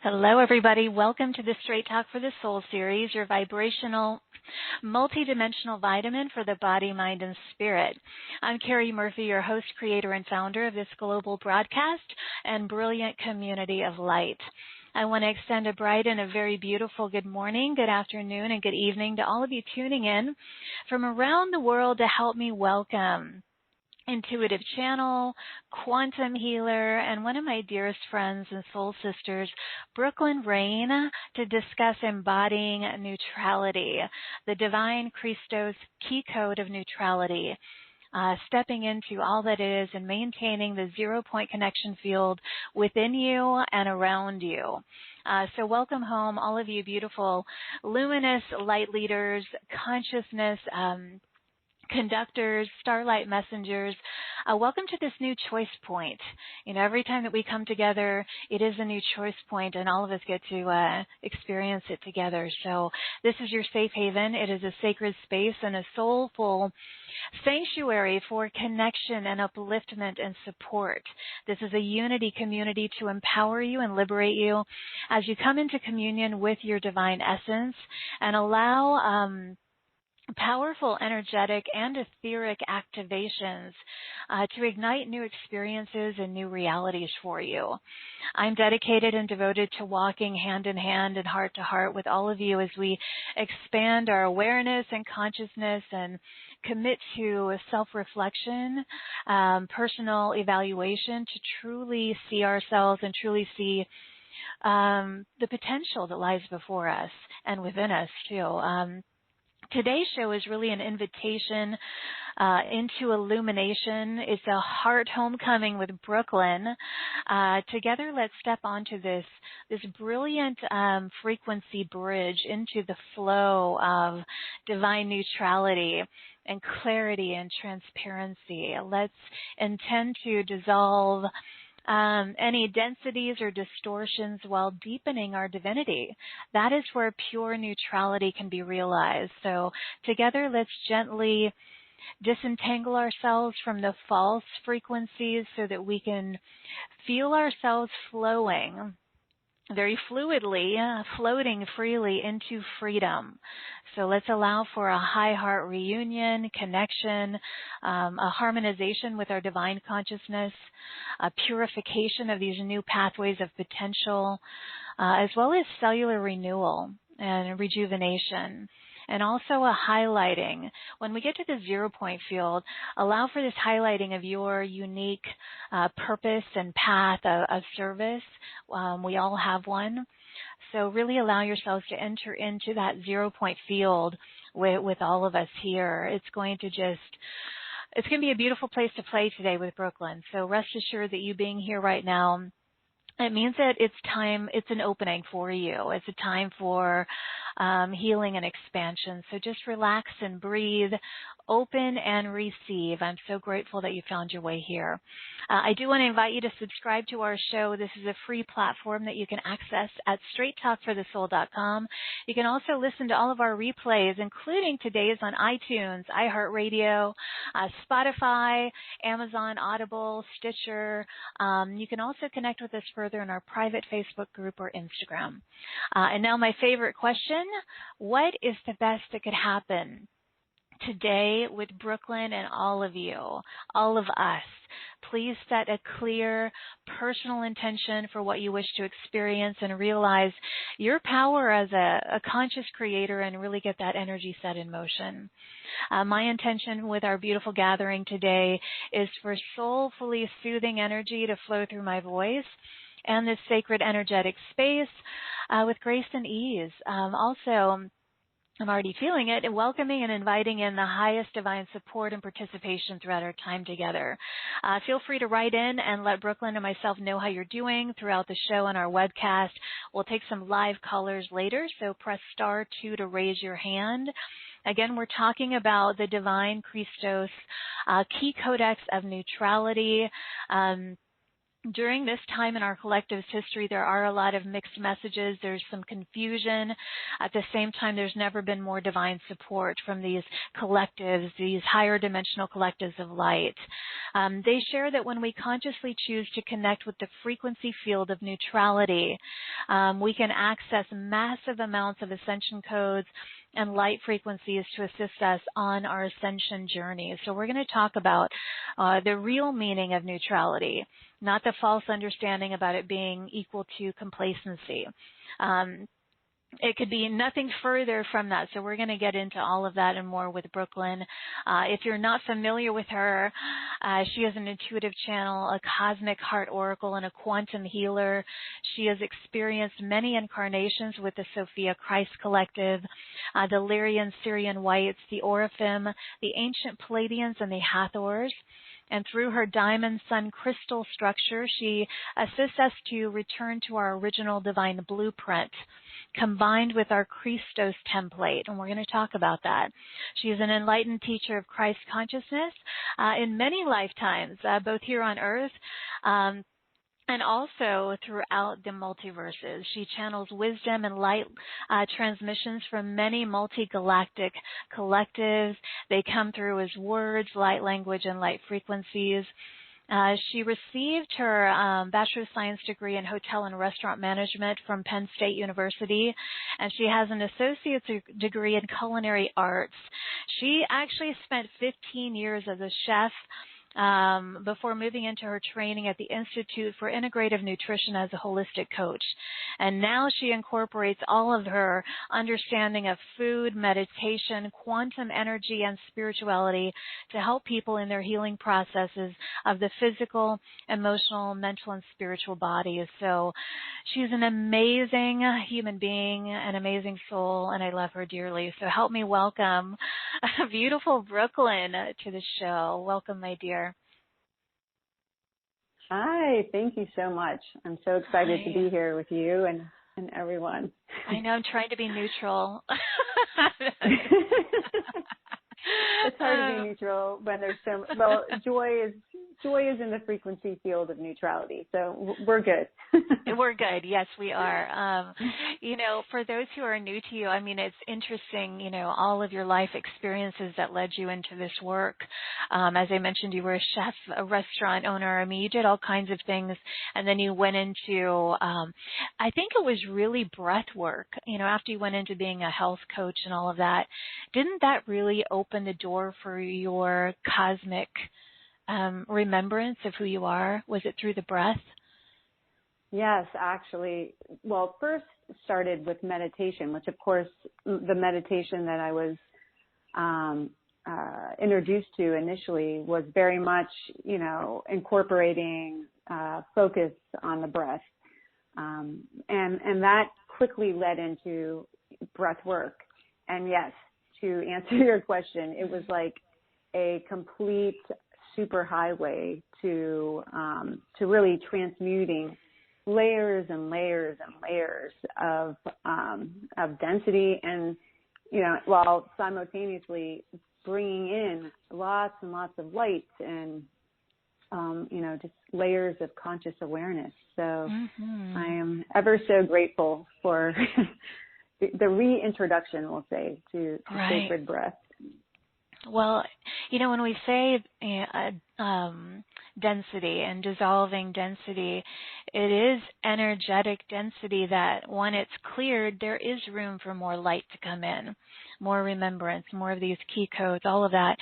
Hello, everybody. Welcome to the Straight Talk for the Soul series, your vibrational, multidimensional vitamin for the body, mind, and spirit. I'm Cari Murphy, your host, creator, and founder of this global broadcast and brilliant community of light. I want to extend a bright and a very beautiful good morning, good afternoon, and good evening to all of you tuning in from around the world to help me welcome intuitive channel, quantum healer, and one of my dearest friends and soul sisters, Brooklin Rayne, to discuss embodying neutrality, the divine Christos key code of neutrality. Stepping into all that is and maintaining the 0-point connection field within you and around you. So welcome home, all of you beautiful, luminous light leaders, consciousness conductors, starlight messengers. Welcome to this new choice point. You know, every time that we come together, it is a new choice point, and all of us get to experience it together. So this is your safe haven. It is a sacred space and a soulful sanctuary for connection and upliftment and support. This is a unity community to empower you and liberate you as you come into communion with your divine essence and allow powerful, energetic, and etheric activations to ignite new experiences and new realities for you. I'm dedicated and devoted to walking hand in hand and heart to heart with all of you as we expand our awareness and consciousness and commit to self-reflection, personal evaluation to truly see ourselves and truly see the potential that lies before us and within us too. Today's show is really an invitation into illumination. It's a heart homecoming with Brooklin. Together, let's step onto this brilliant frequency bridge into the flow of divine neutrality and clarity and transparency. Let's intend to dissolve any densities or distortions while deepening our divinity. That is where pure neutrality can be realized. So together, let's gently disentangle ourselves from the false frequencies so that we can feel ourselves flowing very fluidly, floating freely into freedom. So let's allow for a high heart reunion, connection, a harmonization with our divine consciousness, a purification of these new pathways of potential, as well as cellular renewal and rejuvenation. And also a highlighting. When we get to the 0-point field, allow for this highlighting of your unique purpose and path of service. We all have one. So really allow yourselves to enter into that 0-point field with all of us here. It's going to be a beautiful place to play today with Brooklin. So rest assured that you being here right now, it means that it's an opening for you. It's a time for healing and expansion. So just relax and breathe, open and receive. I'm so grateful that you found your way here. I do want to invite you to subscribe to our show. This is a free platform that you can access at straighttalkforthesoul.com. You can also listen to all of our replays, including today's on iTunes, iHeartRadio, Spotify, Amazon, Audible, Stitcher. You can also connect with us further in our private Facebook group or Instagram. And now my favorite question, what is the best that could happen today with Brooklin and all of you, all of us? Please set a clear personal intention for what you wish to experience and realize your power as a conscious creator and really get that energy set in motion. My intention with our beautiful gathering today is for soulfully soothing energy to flow through my voice and this sacred energetic space with grace and ease. Also, I'm already feeling it, welcoming and inviting in the highest divine support and participation throughout our time together. Feel free to write in and let Brooklin and myself know how you're doing throughout the show and our webcast. We'll take some live callers later, so press *2 to raise your hand. Again, we're talking about the divine Christos key codex of neutrality. During this time in our collective's history, there are a lot of mixed messages. There's some confusion. At the same time, there's never been more divine support from these collectives, these higher dimensional collectives of light. They share that when we consciously choose to connect with the frequency field of neutrality, we can access massive amounts of ascension codes and light frequencies to assist us on our ascension journey. So we're going to talk about the real meaning of neutrality, not the false understanding about it being equal to complacency. It could be nothing further from that. So we're going to get into all of that and more with Brooklin. If you're not familiar with her, she is an intuitive channel, a cosmic heart oracle, and a quantum healer. She has experienced many incarnations with the Sophia Christ collective, the Lyran Sirian Whites, the Oraphim, the ancient Pleiadians, and the Hathors. And through her diamond sun crystal structure, she assists us to return to our original divine blueprint, combined with our Christos template, and we're going to talk about that. She is an enlightened teacher of Christ consciousness in many lifetimes, both here on Earth and also throughout the multiverses. She channels wisdom and light transmissions from many multi-galactic collectives. They come through as words, light language, and light frequencies. She received her Bachelor of Science degree in Hotel and Restaurant Management from Penn State University, and she has an associate's degree in Culinary Arts. She actually spent 15 years as a chef before moving into her training at the Institute for Integrative Nutrition as a holistic coach. And now she incorporates all of her understanding of food, meditation, quantum energy, and spirituality to help people in their healing processes of the physical, emotional, mental, and spiritual bodies. So she's an amazing human being, an amazing soul, and I love her dearly. So help me welcome beautiful Brooklin to the show. Welcome, my dear. Hi, thank you so much. I'm so excited to be here with you and everyone. I know, I'm trying to be neutral. It's hard to be neutral when there's so well. Joy is in the frequency field of neutrality, so we're good. We're good. Yes, we are. For those who are new to you, I mean, it's interesting. All of your life experiences that led you into this work. As I mentioned, you were a chef, a restaurant owner. I mean, you did all kinds of things, and then you went into. I think it was really breath work. After you went into being a health coach and all of that, didn't that really open the door for your cosmic remembrance of who you are? Was it through the breath? Yes, actually. Well, first started with meditation, which of course the meditation that I was introduced to initially was very much, incorporating focus on the breath. And that quickly led into breath work. And yes, to answer your question, it was like a complete superhighway to really transmuting layers and layers and layers of density, and while simultaneously bringing in lots and lots of light and just layers of conscious awareness. So I am ever so grateful for the reintroduction, we'll say, to sacred breath. Well, when we say density and dissolving density, it is energetic density that when it's cleared, there is room for more light to come in, more remembrance, more of these key codes, all of that.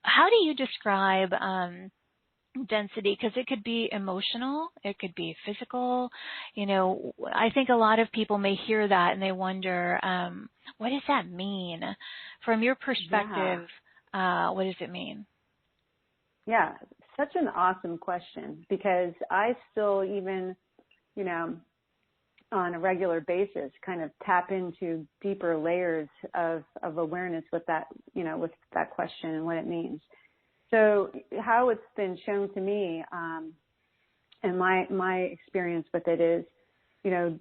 How do you describe density? Because it could be emotional, it could be physical. I think a lot of people may hear that and they wonder, what does that mean? From your perspective, what does it mean? Yeah, such an awesome question, because I still even, on a regular basis, kind of tap into deeper layers of awareness with that, with that question and what it means. So how it's been shown to me, and my experience with it is,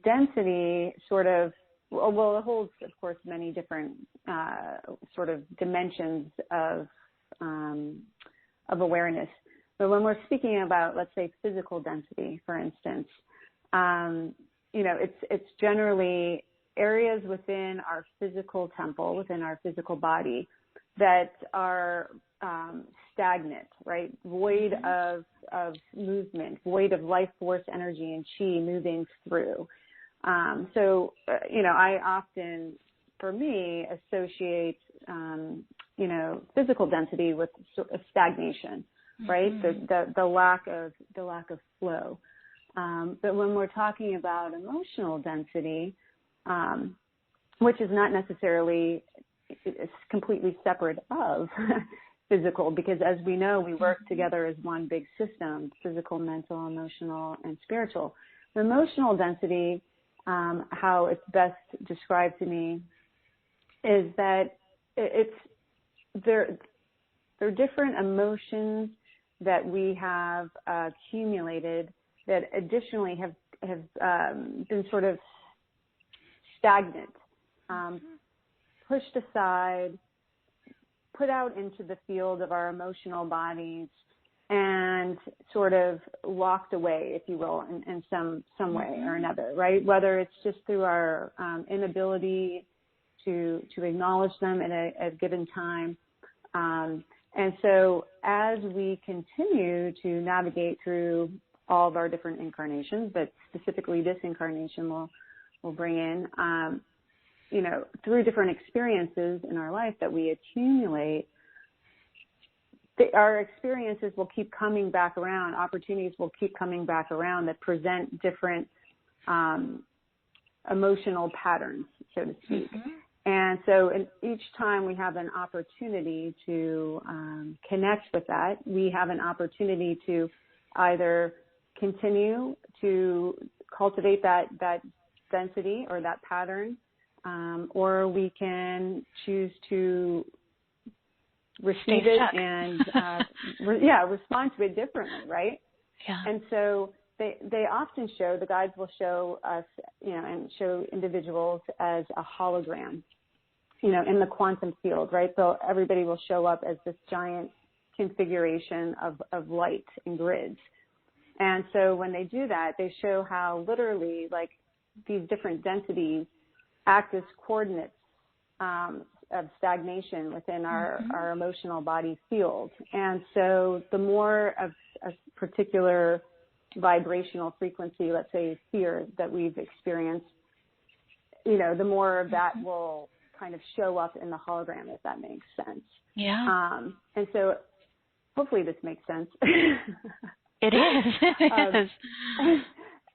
density sort of, well, it holds, of course, many different sort of dimensions of awareness. But when we're speaking about, let's say, physical density, for instance, it's generally areas within our physical temple, within our physical body, that are stagnant, right? Void of movement, void of life force, energy, and chi moving through. I often, for me, associate, physical density with a stagnation, right? The lack of flow. But when we're talking about emotional density, which is not necessarily it's completely separate of physical, because as we know, we work together as one big system: physical, mental, emotional, and spiritual. The emotional density, how it's best described to me, is that there are different emotions that we have accumulated that additionally have been sort of stagnant, pushed aside, put out into the field of our emotional bodies, and sort of locked away, if you will, in some way or another, right? Whether it's just through our inability to acknowledge them at a given time. And so as we continue to navigate through all of our different incarnations, but specifically this incarnation will bring in, through different experiences in our life that we accumulate, our experiences will keep coming back around, opportunities will keep coming back around that present different emotional patterns, so to speak. And so each time we have an opportunity to connect with that, we have an opportunity to either continue to cultivate that density or that pattern, or we can choose to receive it and respond to it differently, right? Yeah. And so they often show, the guides will show us, and show individuals as a hologram, in the quantum field, right? So everybody will show up as this giant configuration of light and grids. And so when they do that, they show how literally, like, these different densities act as coordinates of stagnation within our emotional body field. And so the more of a particular vibrational frequency, let's say fear, that we've experienced, the more of that will kind of show up in the hologram, if that makes sense. Yeah. And so hopefully this makes sense. It is. It is.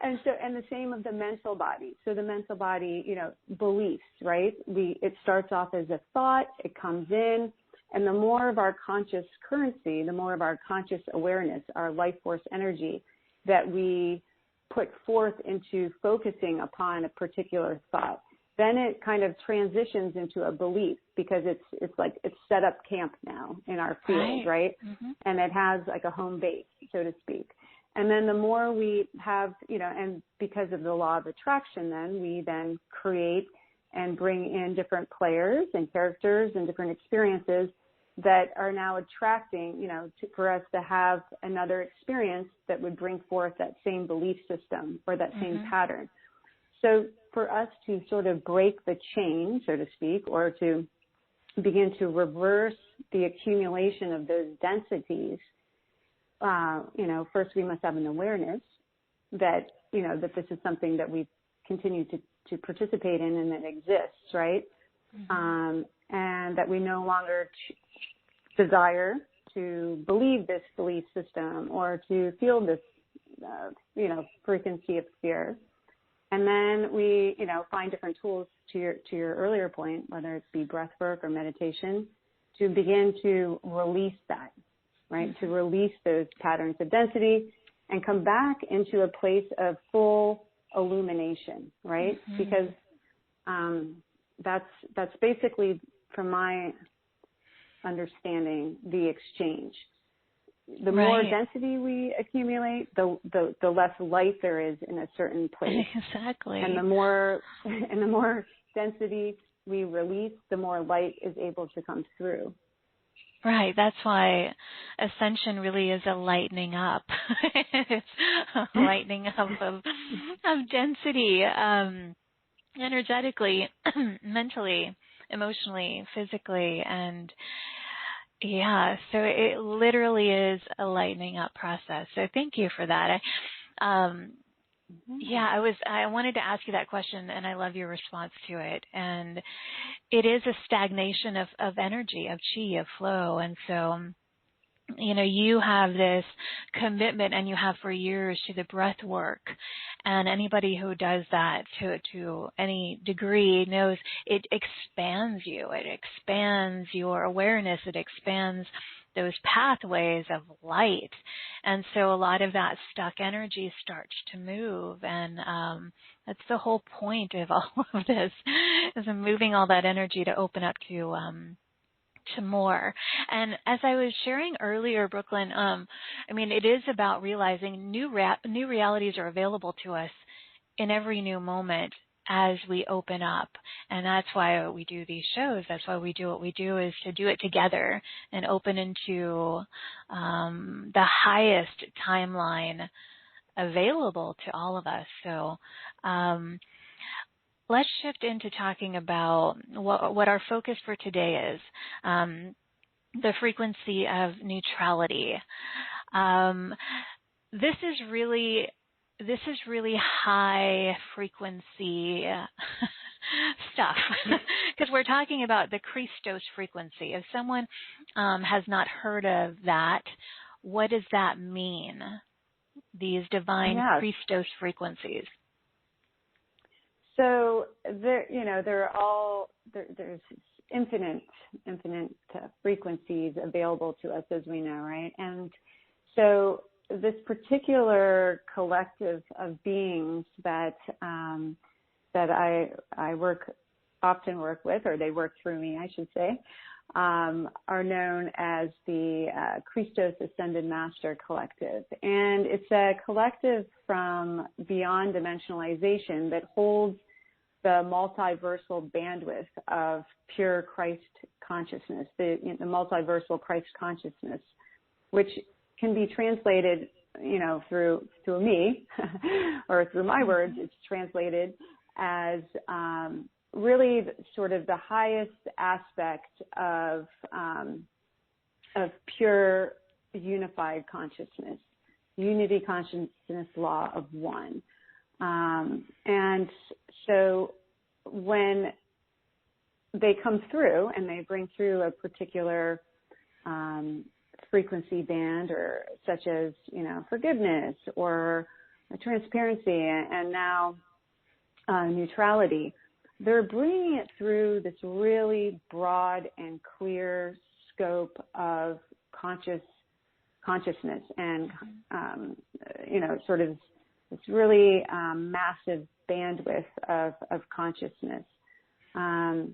And the same of the mental body. So the mental body, beliefs, right? It starts off as a thought, it comes in, and the more of our conscious currency, the more of our conscious awareness, our life force energy that we put forth into focusing upon a particular thought, then it kind of transitions into a belief, because it's like it's set up camp now in our field, right? And it has like a home base, so to speak. And then the more we have, and because of the law of attraction, then we then create and bring in different players and characters and different experiences that are now attracting, for us to have another experience that would bring forth that same belief system or that same pattern. So for us to sort of break the chain, so to speak, or to begin to reverse the accumulation of those densities, first we must have an awareness that, that this is something that we continue to participate in and that exists, right? And that we no longer desire to believe this belief system or to feel this, frequency of fear. And then we, find different tools to your earlier point, whether it be breath work or meditation, to begin to release that, right? To release those patterns of density and come back into a place of full illumination, right? Because that's basically, from my understanding, the exchange. The more density we accumulate, the less light there is in a certain place. Exactly. And the more density we release, the more light is able to come through. Right. That's why ascension really is a lightening up. It's a lightening up of density, energetically, mentally, emotionally, physically, and yeah. So it literally is a lightening up process. So thank you for that. I wanted to ask you that question, and I love your response to it. And it is a stagnation of energy, of chi, of flow. And so, you have this commitment, and you have for years, to the breath work. And anybody who does that to any degree knows it expands you. It expands your awareness. It expands those pathways of light. And so a lot of that stuck energy starts to move. And that's the whole point of all of this, is moving all that energy to open up to more. And as I was sharing earlier, Brooklyn, it is about realizing new realities are available to us in every new moment as we open up. And that's why we do these shows. That's why we do what we do, is to do it together and open into the highest timeline available to all of us. So let's shift into talking about what our focus for today is, the frequency of neutrality. This is really high frequency stuff, because we're talking about the Christos frequency. If someone has not heard of that, what does that mean? These divine Christos frequencies. So there's infinite frequencies available to us, as we know, right? And so this particular collective of beings that I often work with, or they work through me, I should say, are known as the Christos Ascended Master Collective. And it's a collective from beyond dimensionalization that holds the multiversal bandwidth of pure Christ consciousness, the multiversal Christ consciousness, which can be translated, through me or through my words. It's translated as really sort of the highest aspect of pure unified consciousness, unity consciousness, law of one. And so when they come through and they bring through a particular frequency band, or such as, forgiveness or transparency, and now neutrality, they're bringing it through this really broad and clear scope of consciousness and, sort of this really massive bandwidth of consciousness and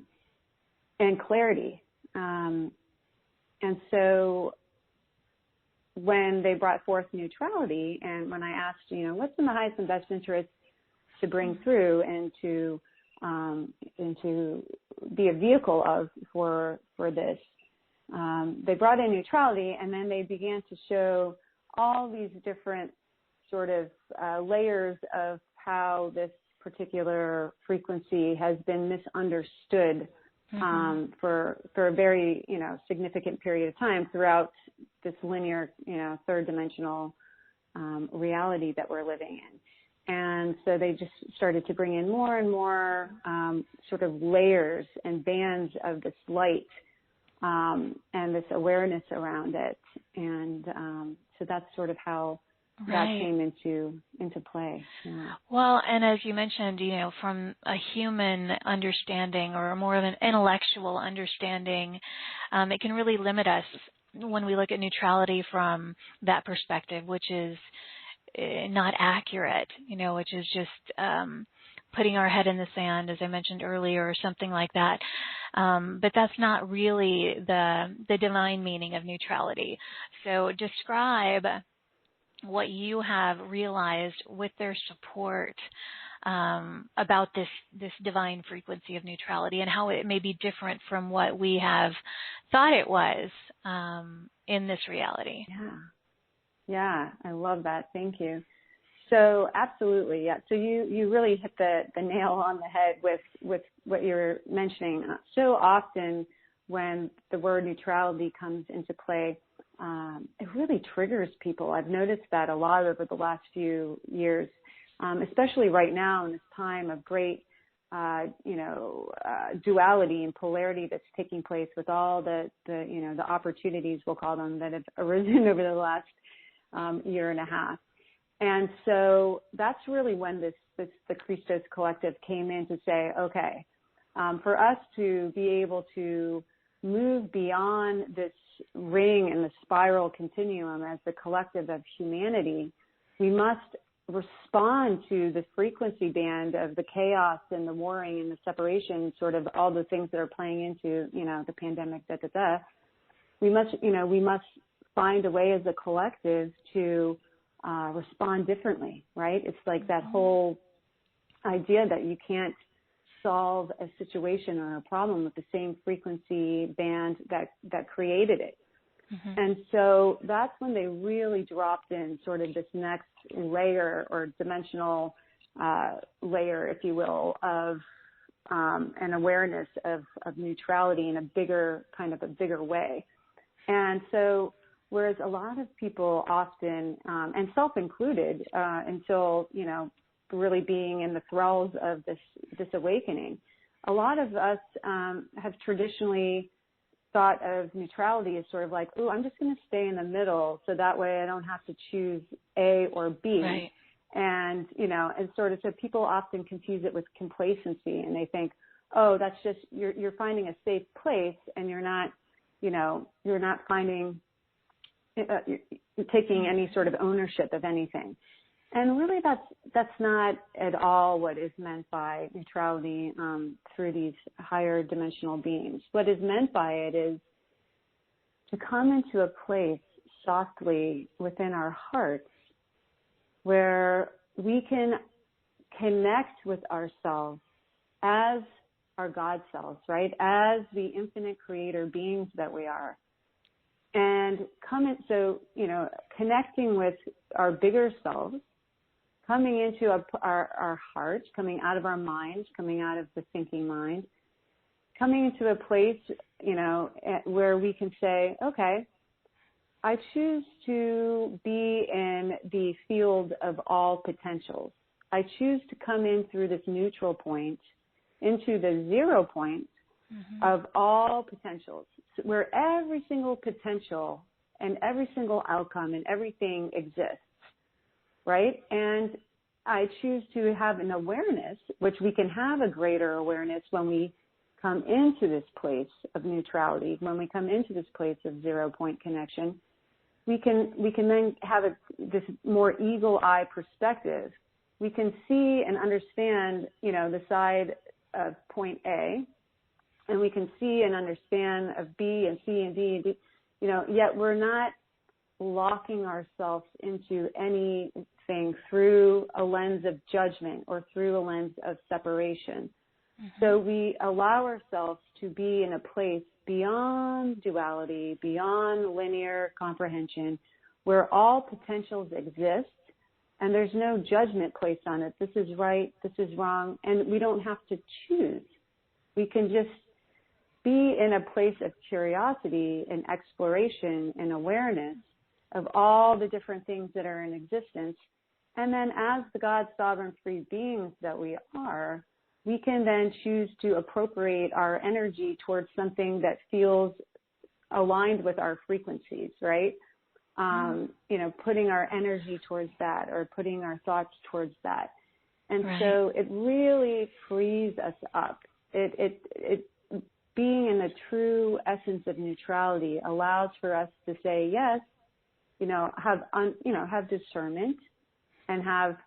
clarity. And so when they brought forth neutrality, and when I asked, what's in the highest and best interest to bring through and to be a vehicle for this, they brought in neutrality, and then they began to show all these different sort of layers of how this particular frequency has been misunderstood for a very significant period of time throughout this linear third dimensional reality that we're living in. And so they just started to bring in more and more sort of layers and bands of this light and this awareness around it. And so that's sort of how that came into play. Yeah. Well, and as you mentioned, from a human understanding or more of an intellectual understanding, it can really limit us when we look at neutrality from that perspective, which is not accurate, which is just putting our head in the sand, as I mentioned earlier, or something like that. But that's not really the divine meaning of neutrality. So describe what you have realized with their support about this divine frequency of neutrality and how it may be different from what we have thought it was in this reality. Yeah, I love that. Thank you. So absolutely, yeah. So you really hit the nail on the head with what you're mentioning. So often when the word neutrality comes into play, it really triggers people. I've noticed that a lot over the last few years, especially right now in this time of great, duality and polarity that's taking place with all the opportunities, we'll call them, that have arisen over the last year and a half. And so that's really when the Christos Collective came in to say, okay, for us to be able to move beyond this ring and the spiral continuum as the collective of humanity, we must respond to the frequency band of the chaos and the warring and the separation, sort of all the things that are playing into, the pandemic, We must find a way as a collective to respond differently, right? It's like that whole idea that you can't solve a situation or a problem with the same frequency band that created it. Mm-hmm. And so that's when they really dropped in sort of this next layer or dimensional layer, if you will, of an awareness of neutrality in a bigger way. And so whereas a lot of people often, and self-included, until, really being in the thralls of this awakening, a lot of us have traditionally thought of neutrality as sort of like, I'm just going to stay in the middle so that way I don't have to choose A or B. Right. And, and sort of, so people often confuse it with complacency, and they think, that's just, you're finding a safe place, and you're not finding, you're taking any sort of ownership of anything. And really that's not at all what is meant by neutrality through these higher dimensional beings. What is meant by it is to come into a place softly within our hearts where we can connect with ourselves as our God selves, right? As the infinite creator beings that we are. And connecting with our bigger selves, coming into our heart, coming out of our mind, coming out of the thinking mind, coming into a place, where we can say, okay, I choose to be in the field of all potentials. I choose to come in through this neutral point into the 0 point of all potentials, where every single potential and every single outcome and everything exists. Right? And I choose to have an awareness, which we can have a greater awareness when we come into this place of neutrality, when we come into this place of 0 point connection. We can then have this more eagle eye perspective. We can see and understand, the side of point A, and we can see and understand of B and C and D and D, yet we're not locking ourselves into anything through a lens of judgment or through a lens of separation. Mm-hmm. So we allow ourselves to be in a place beyond duality, beyond linear comprehension, where all potentials exist and there's no judgment placed on it. This is right, this is wrong, and we don't have to choose. We can just be in a place of curiosity and exploration and awareness of all the different things that are in existence. And then as the God sovereign free beings that we are, we can then choose to appropriate our energy towards something that feels aligned with our frequencies, right? Putting our energy towards that or putting our thoughts towards that. And so it really frees us up. It being in the true essence of neutrality allows for us to say yes, have discernment and have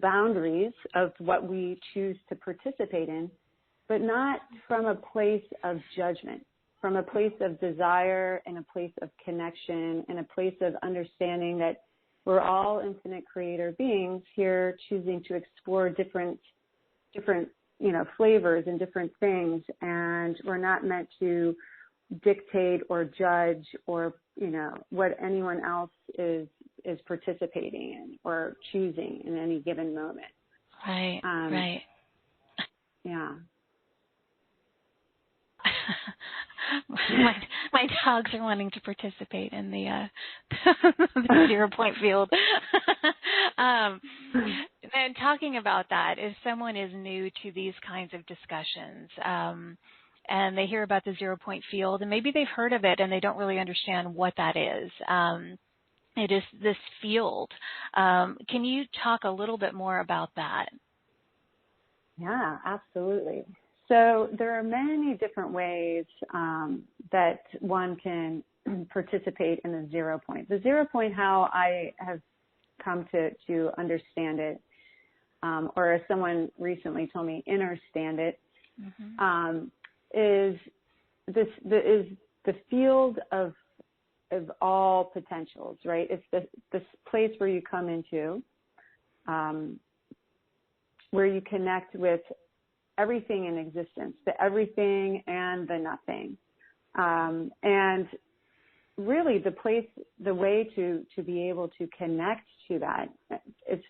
boundaries of what we choose to participate in, but not from a place of judgment, from a place of desire and a place of connection and a place of understanding that We're all infinite creator beings here, choosing to explore different, flavors and different things. And we're not meant to dictate or judge or, what anyone else is participating in or choosing in any given moment. Right, right. Yeah. my dogs are wanting to participate in the, the 0 point field. And talking about that, if someone is new to these kinds of discussions, and they hear about the 0 point field, and maybe they've heard of it and they don't really understand what that is. It is this field. Can you talk a little bit more about that? Yeah, absolutely. So there are many different ways that one can participate in the 0 point. The 0 point, how I have come to understand it, or as someone recently told me, understand it, is the field of all potentials, right? It's this place where you come into, where you connect with everything in existence, the everything and the nothing. And really the way to be able to connect to that, it's,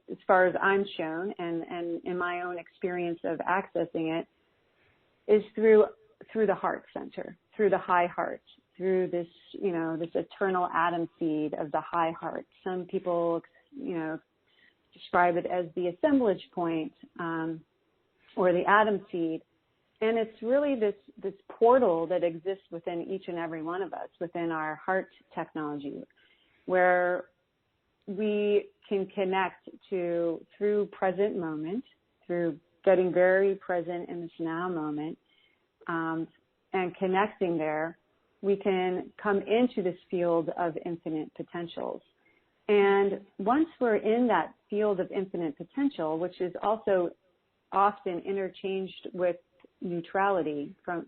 as far as I'm shown and in my own experience of accessing it, is through the heart center, through the high heart, through this, this eternal atom seed of the high heart. Some people, describe it as the assemblage point, or the atom seed. And it's really this portal that exists within each and every one of us, within our heart technology, where we can connect through present moment, through getting very present in this now moment, and connecting there, we can come into this field of infinite potentials. And once we're in that field of infinite potential, which is also often interchanged with neutrality from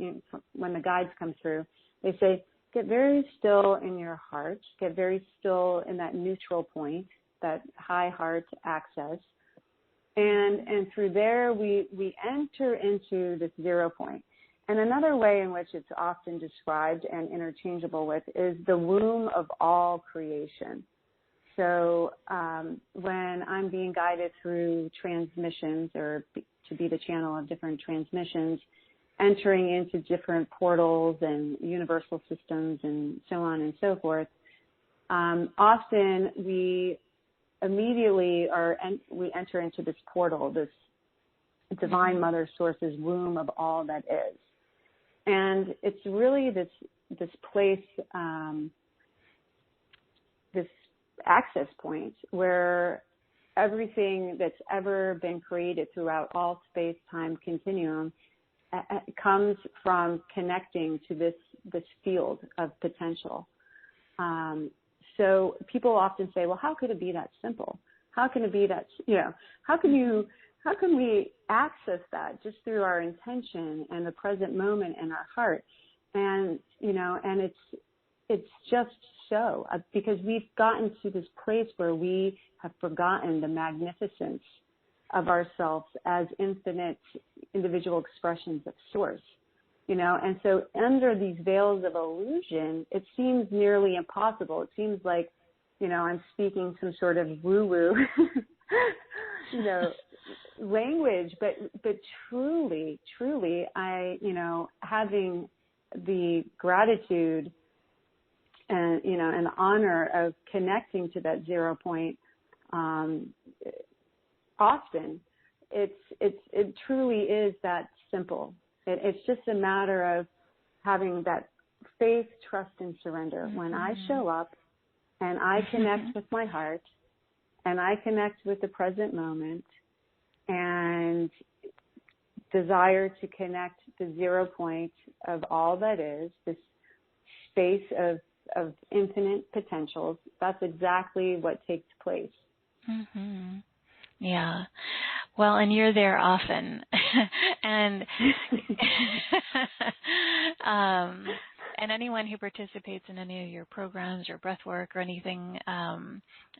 when the guides come through, they say, get very still in your heart, get very still in that neutral point, that high heart access. And through there, we enter into this 0 point. And another way in which it's often described and interchangeable with is the womb of all creation. So when I'm being guided through transmissions or to be the channel of different transmissions, entering into different portals and universal systems and so on and so forth, often we immediately we enter into this portal, this divine mother source's womb of all that is. And it's really this place, this access point where everything that's ever been created throughout all space-time continuum comes from connecting to this field of potential. So people often say, well, how could it be that simple? How can it be that, how can we access that just through our intention and the present moment in our heart? And, and it's just so, because we've gotten to this place where we have forgotten the magnificence of ourselves as infinite individual expressions of source, and so under these veils of illusion, it seems nearly impossible. It seems like, I'm speaking some sort of woo-woo, language, but truly, I, having the gratitude and, and the honor of connecting to that 0 point, often it truly is that simple. It's just a matter of having that faith, trust, and surrender. When I show up and I connect with my heart and I connect with the present moment and desire to connect the 0 point of all that is, this space of infinite potentials, that's exactly what takes place. Mm-hmm. Yeah. Well, and you're there often. and and anyone who participates in any of your programs or breath work or anything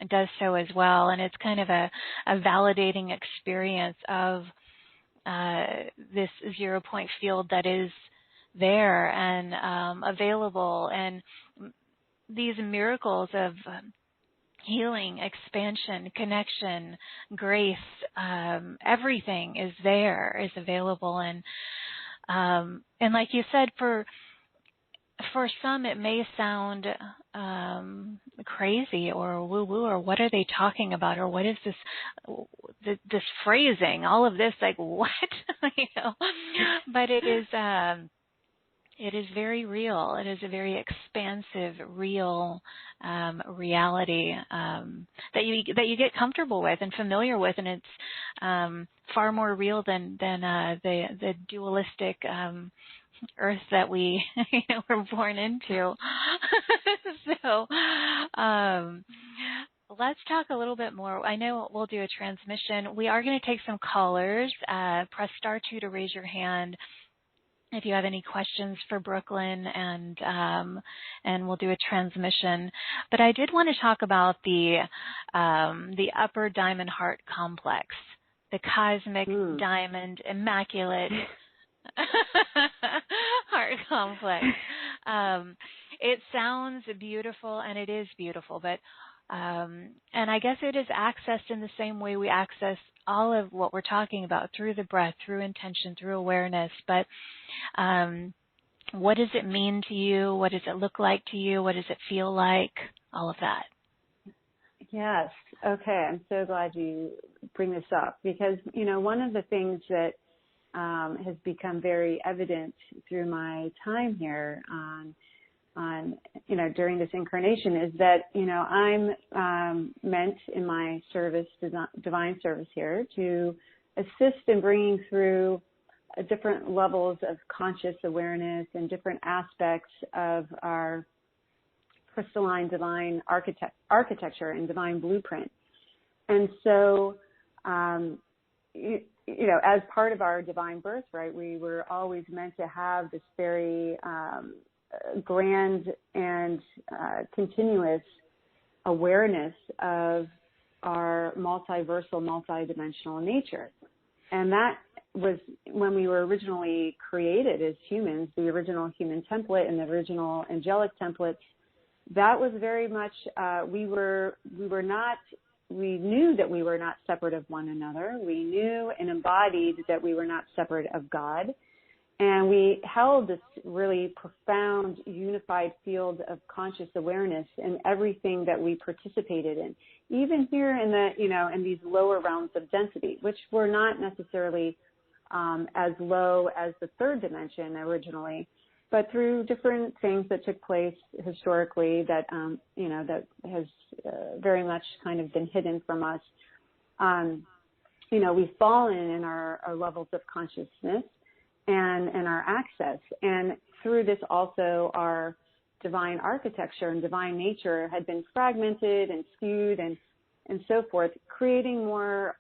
does so as well. And it's kind of a validating experience of this 0 point field that is there and available, and these miracles of healing, expansion, connection, grace, everything is there, is available. And like you said, for some it may sound crazy or woo-woo, or what are they talking about, or what is this phrasing, all of this, like what? But it is very real. It is a very expansive, real reality that you get comfortable with and familiar with, and it's far more real than the dualistic earth that we were born into. So let's talk a little bit more. I know we'll do a transmission. We are going to take some callers. Press *2 to raise your hand if you have any questions for Brooklyn, and we'll do a transmission. But I did want to talk about the upper diamond heart complex, the cosmic diamond immaculate heart complex. It sounds beautiful, and it is beautiful, but and I guess it is accessed in the same way we access all of what we're talking about, through the breath, through intention, through awareness. But what does it mean to you? What does it look like to you? What does it feel like? All of that. Yes. Okay. I'm so glad you bring this up, because, one of the things that has become very evident through my time here on during this incarnation is that, I'm meant in my service, divine service here, to assist in bringing through different levels of conscious awareness and different aspects of our crystalline divine architecture and divine blueprint. And so, as part of our divine birthright, we were always meant to have this very grand and continuous awareness of our multiversal, multidimensional nature. And that was when we were originally created as humans, the original human template and the original angelic templates. That was very much, we knew that we were not separate of one another. We knew and embodied that we were not separate of God. And we held this really profound, unified field of conscious awareness in everything that we participated in, even here in in these lower realms of density, which were not necessarily as low as the third dimension originally, but through different things that took place historically that, that has very much kind of been hidden from us. We've fallen in our levels of consciousness and our access. And through this also, our divine architecture and divine nature had been fragmented and skewed and so forth, creating more,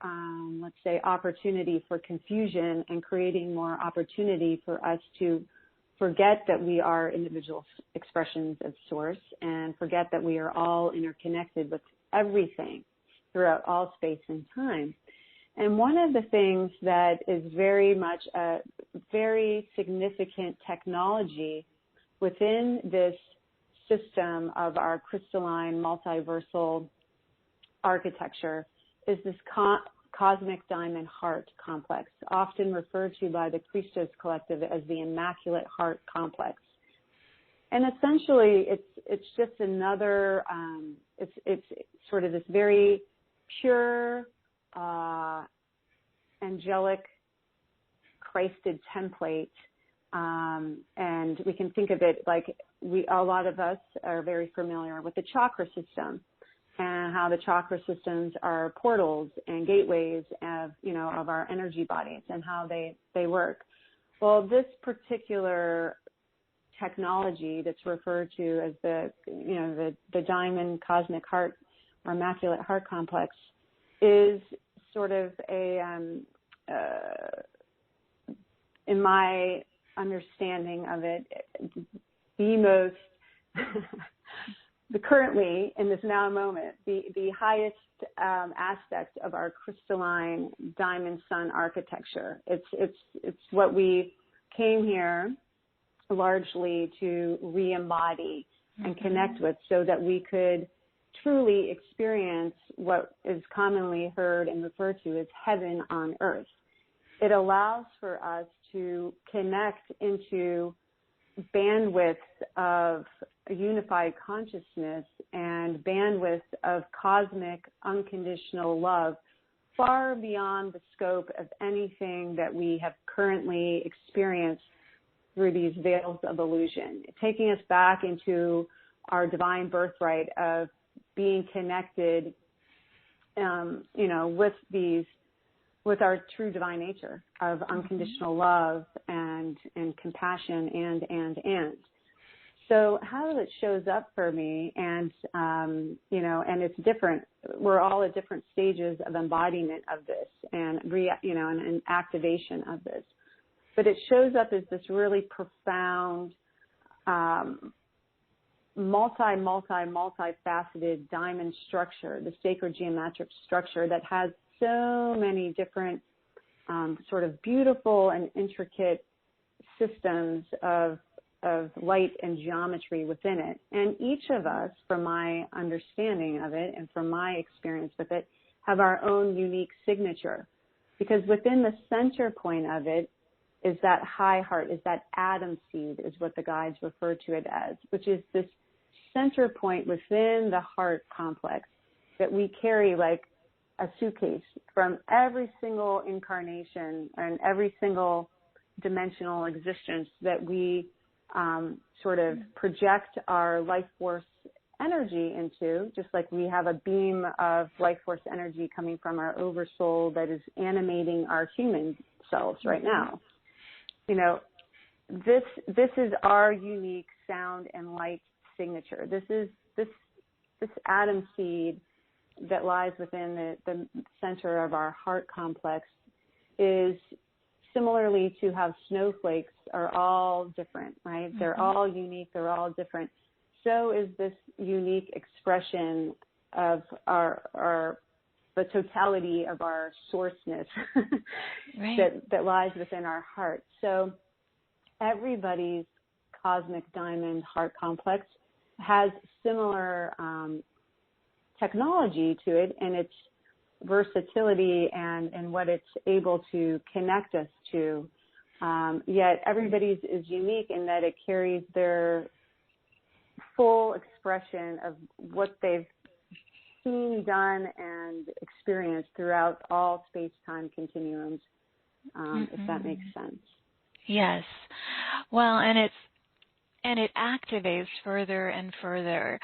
let's say, opportunity for confusion and creating more opportunity for us to forget that we are individual expressions of source and forget that we are all interconnected with everything throughout all space and time. And one of the things that is very much a very significant technology within this system of our crystalline multiversal architecture is this cosmic diamond heart complex, often referred to by the Christos collective as the Immaculate Heart Complex. And essentially, it's just another, it's sort of this very pure, angelic, Christed template, and we can think of it like a lot of us are very familiar with the chakra system and how the chakra systems are portals and gateways of our energy bodies and how they work. Well, this particular technology that's referred to as the diamond cosmic heart or immaculate heart complex is sort of in my understanding of it, the most, currently in this now moment, the highest aspect of our crystalline diamond sun architecture. It's what we came here largely to re-embody and connect with, so that we could truly experience what is commonly heard and referred to as heaven on earth. It allows for us to connect into bandwidth of a unified consciousness and bandwidth of cosmic unconditional love far beyond the scope of anything that we have currently experienced through these veils of illusion, taking us back into our divine birthright of being connected, with our true divine nature of unconditional love and compassion and. So how it shows up for me, and it's different. We're all at different stages of embodiment of this and activation of this. But it shows up as this really profound, multifaceted diamond structure, the sacred geometric structure that has so many different sort of beautiful and intricate systems of light and geometry within it. And each of us, from my understanding of it and from my experience with it, have our own unique signature. Because within the center point of it is that high heart, is that atom seed, is what the guides refer to it as, which is this center point within the heart complex that we carry like a suitcase from every single incarnation and every single dimensional existence that we sort of project our life force energy into, just like we have a beam of life force energy coming from our oversoul that is animating our human selves right now. This is our unique sound and light signature. This is this atom seed that lies within the center of our heart complex is similarly to how snowflakes are all different, right? They're all unique. They're all different. So is this unique expression of the totality of our sourceness right. that lies within our heart. So everybody's cosmic diamond heart complex has similar technology to it, and its versatility and what it's able to connect us to. Yet everybody's is unique in that it carries their full expression of what they've seen, done, and experienced throughout all space-time continuums, if that makes sense. Yes. Well, and it activates further and further,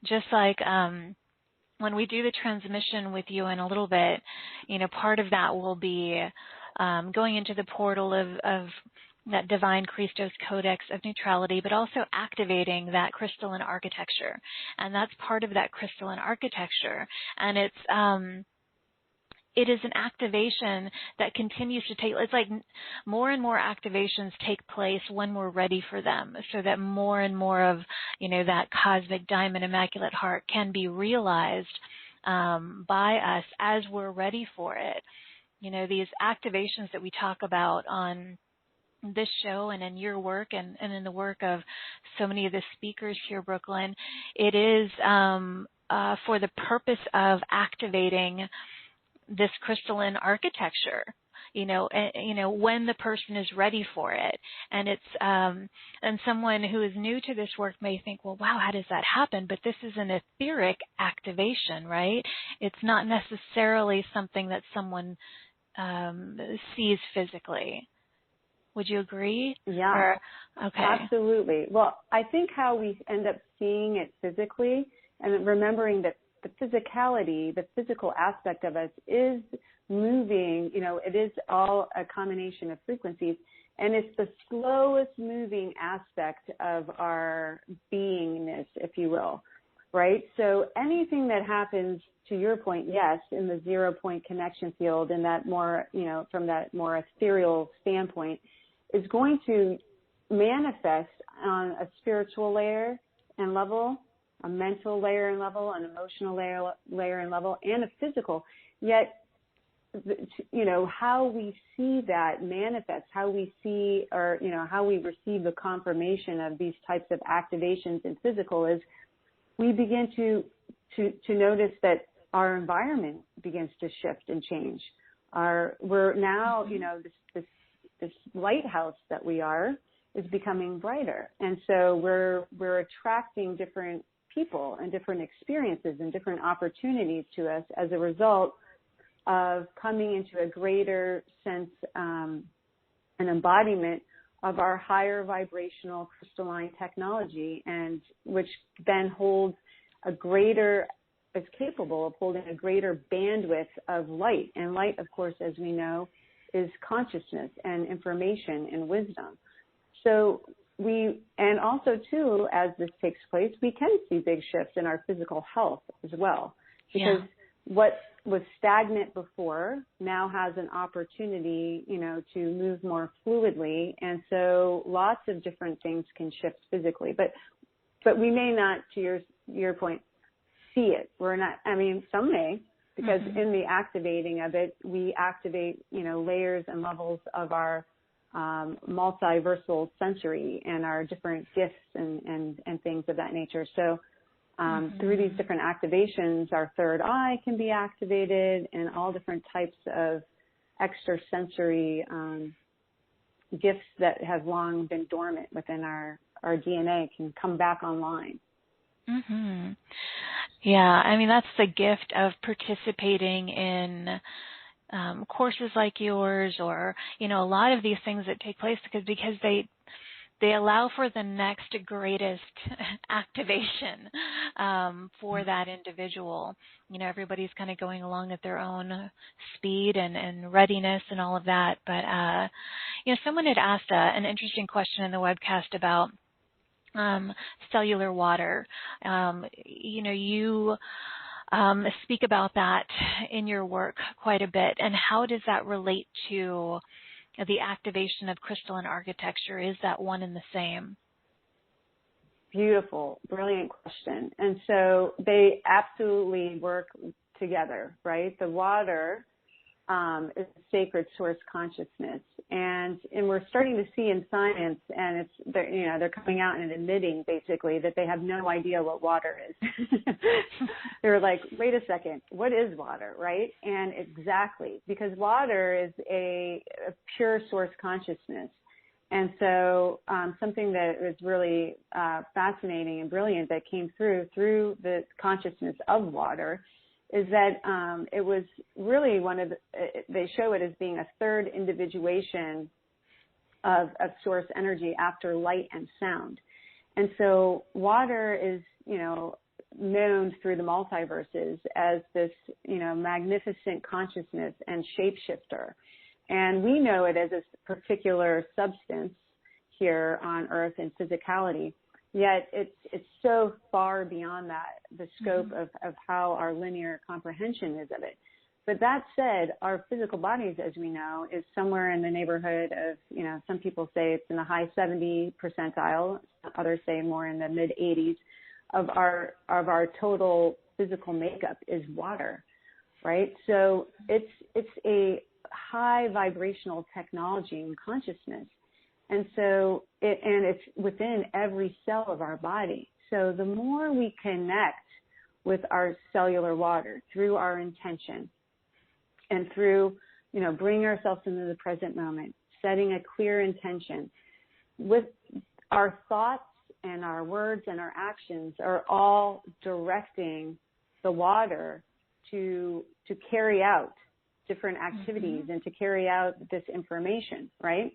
just like when we do the transmission with you in a little bit, part of that will be going into the portal of that divine Christos codex of neutrality, but also activating that crystalline architecture. And that's part of that crystalline architecture. And it is an activation that continues to it's like more and more activations take place when we're ready for them, so that more and more of, that cosmic diamond immaculate heart can be realized by us as we're ready for it. These activations that we talk about on this show and in your work and in the work of so many of the speakers here, Brooklyn, it is for the purpose of activating this crystalline architecture, when the person is ready for it. And it's, and someone who is new to this work may think, well, wow, how does that happen? But this is an etheric activation, right? It's not necessarily something that someone sees physically. Would you agree? Yeah, okay. Absolutely. Well, I think how we end up seeing it physically, and remembering that the physicality, the physical aspect of us is moving, it is all a combination of frequencies, and it's the slowest moving aspect of our beingness, if you will, right? So anything that happens, to your point, yes, in the 0 point connection field, and that more, from that more ethereal standpoint, is going to manifest on a spiritual layer and level, a mental layer and level, an emotional layer and level, and a physical. Yet, how we see that manifest, how we see, or, how we receive the confirmation of these types of activations in physical is we begin to notice that our environment begins to shift and change. We're now, this lighthouse that we are is becoming brighter. And so we're attracting different people and different experiences and different opportunities to us as a result of coming into a greater sense, an embodiment of our higher vibrational crystalline technology, and which then holds is capable of holding a greater bandwidth of light. And light, of course, as we know, is consciousness and information and wisdom. So and also too, as this takes place, we can see big shifts in our physical health as well, because what was stagnant before now has an opportunity, to move more fluidly. And so lots of different things can shift physically, but we may not, to your point, see it. We're not, some may, because in the activating of it, we activate, layers and levels of our multiversal sensory and our different gifts and things of that nature. So through these different activations, our third eye can be activated, and all different types of extrasensory gifts that have long been dormant within our DNA can come back online. Mm-hmm. Yeah, that's the gift of participating in courses like yours, or a lot of these things that take place, because they allow for the next greatest activation for that individual. Everybody's kind of going along at their own speed and readiness and all of that. But someone had asked an interesting question in the webcast about cellular water. You speak about that in your work quite a bit. And how does that relate to the activation of crystalline architecture? Is that one and the same? Beautiful, brilliant question. And so they absolutely work together, right? The water is a sacred source consciousness, and we're starting to see in science, and they're coming out and admitting basically that they have no idea what water is. They're like, wait a second, what is water, right? And exactly, because water is a pure source consciousness. And so something that was really fascinating and brilliant that came through the consciousness of water is that it was really they show it as being a third individuation of source energy after light and sound. And so water is, known through the multiverses as this, magnificent consciousness and shapeshifter. And we know it as a particular substance here on Earth in physicality. Yet it's so far beyond that, the scope of how our linear comprehension is of it. But that said, our physical bodies, as we know, is somewhere in the neighborhood of, some people say it's in the high 70 percentile, others say more in the mid 80s of our total physical makeup is water, right? So it's a high vibrational technology and consciousness. And so it's within every cell of our body. So the more we connect with our cellular water through our intention and through, bringing ourselves into the present moment, setting a clear intention, with our thoughts and our words and our actions are all directing the water to carry out different activities and to carry out this information, right?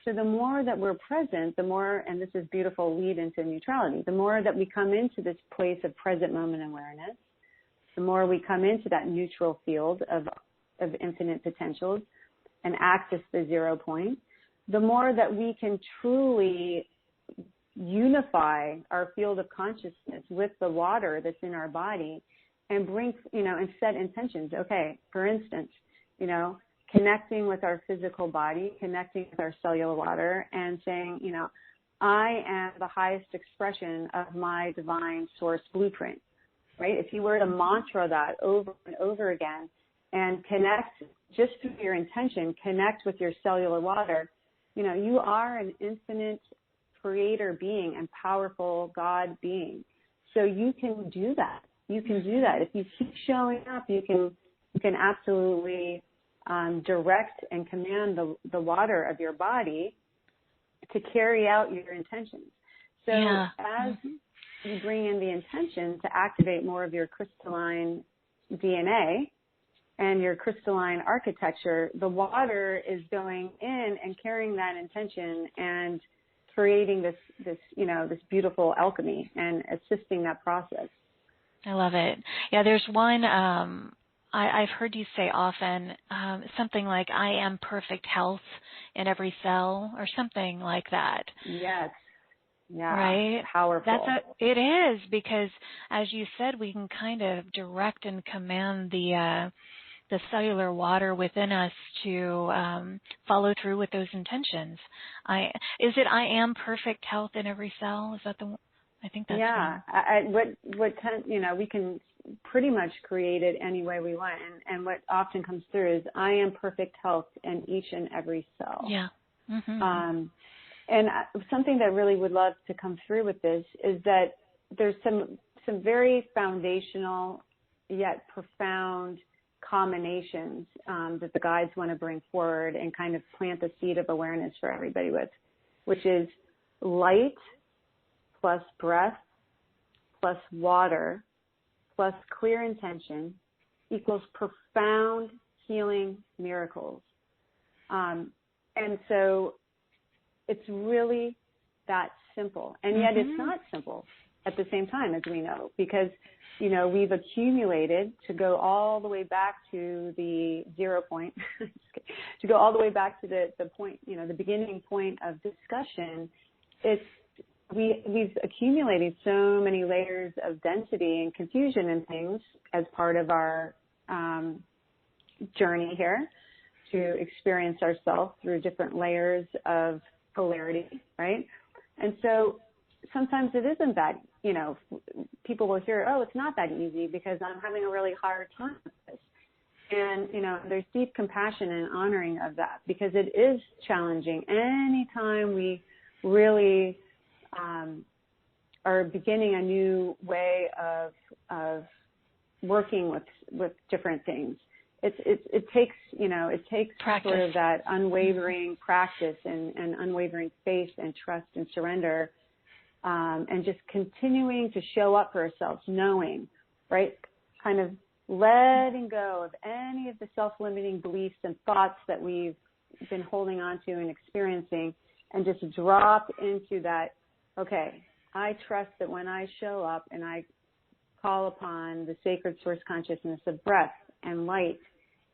So the more that we're present, the more, and this is beautiful lead into neutrality, the more that we come into this place of present moment awareness, the more we come into that neutral field of infinite potentials and access the 0 point, the more that we can truly unify our field of consciousness with the water that's in our body and bring, and set intentions. Okay, for instance, connecting with our physical body, connecting with our cellular water and saying, I am the highest expression of my divine source blueprint, right? If you were to mantra that over and over again and connect just through your intention, connect with your cellular water, you are an infinite creator being and powerful God being. So you can do that. You can do that. If you keep showing up, you can absolutely direct and command the water of your body to carry out your intentions. So as you bring in the intention to activate more of your crystalline DNA and your crystalline architecture, the water is going in and carrying that intention and creating this beautiful alchemy and assisting that process. I love it. Yeah, there's one I've heard you say often, something like, I am perfect health in every cell, or something like that. Yes. Yeah. Right? Powerful. It is, because as you said, we can kind of direct and command the cellular water within us to follow through with those intentions. I am perfect health in every cell? Is that the one? I think that's we can pretty much create it any way we want. And what often comes through is, I am perfect health in each and every cell. Yeah. Mm-hmm. And something that really would love to come through with this is that there's some very foundational yet profound combinations that the guides want to bring forward and kind of plant the seed of awareness for everybody with, which is light plus breath plus water plus clear intention equals profound healing miracles. And so it's really that simple. And yet it's not simple at the same time, as we know, because, we've accumulated to go all the way back to the 0 point, to go all the way back to the point, the beginning point of discussion. We've accumulated so many layers of density and confusion and things as part of our journey here to experience ourselves through different layers of polarity, right? And so sometimes it isn't that, people will hear, oh, it's not that easy because I'm having a really hard time with this. And, there's deep compassion and honoring of that, because it is challenging. Anytime we really are beginning a new way of working with different things, it takes practice. Sort of that unwavering practice and unwavering faith and trust and surrender, and just continuing to show up for ourselves, knowing, right, kind of letting go of any of the self-limiting beliefs and thoughts that we've been holding on to and experiencing, and just drop into that, okay, I trust that when I show up and I call upon the sacred source consciousness of breath and light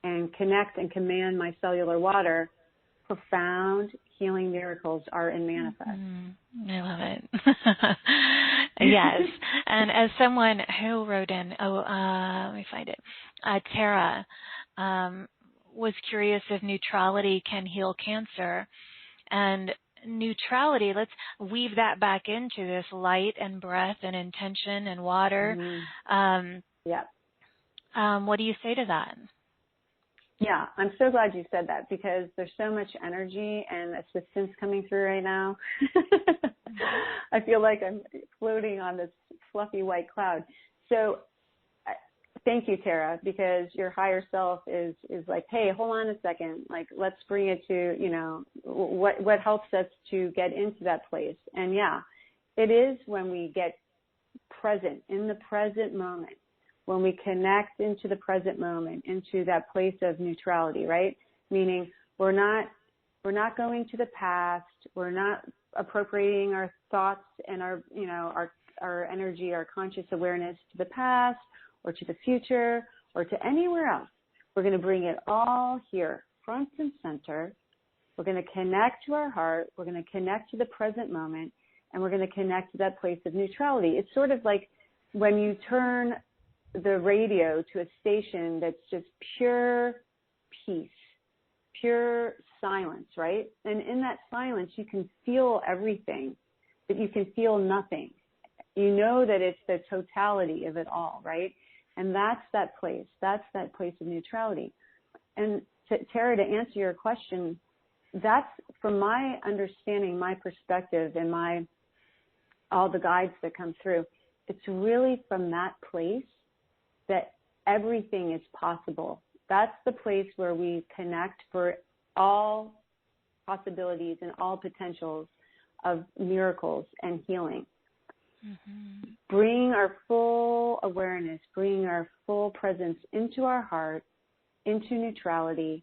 and connect and command my cellular water, profound healing miracles are in manifest. I love it. Yes. And as someone who wrote in, let me find it, Tara was curious if neutrality can heal cancer. And neutrality, let's weave that back into this light and breath and intention and water. What do you say to that? Yeah, I'm so glad you said that, because there's so much energy and assistance coming through right now. I feel like I'm floating on this fluffy white cloud. So thank you, Tara, because your higher self is like, hey, hold on a second. Like, let's bring it to, what helps us to get into that place. And yeah, it is when we get present, in the present moment, when we connect into the present moment, into that place of neutrality, right? Meaning we're not going to the past. We're not appropriating our thoughts and our energy, our conscious awareness to the past or to the future or to anywhere else. We're going to bring it all here, front and center. We're going to connect to our heart. We're going to connect to the present moment, and we're going to connect to that place of neutrality. It's sort of like when you turn the radio to a station that's just pure peace, pure silence, right? And in that silence, you can feel everything. but you can feel nothing. You know that it's the totality of it all, right? And that's that place. That's that place of neutrality. And Tara, to answer your question, that's, from my understanding, my perspective, and all the guides that come through, it's really from that place that everything is possible. That's the place where we connect for all possibilities and all potentials of miracles and healing. Mm-hmm. Bring our full awareness, bring our full presence into our heart, into neutrality,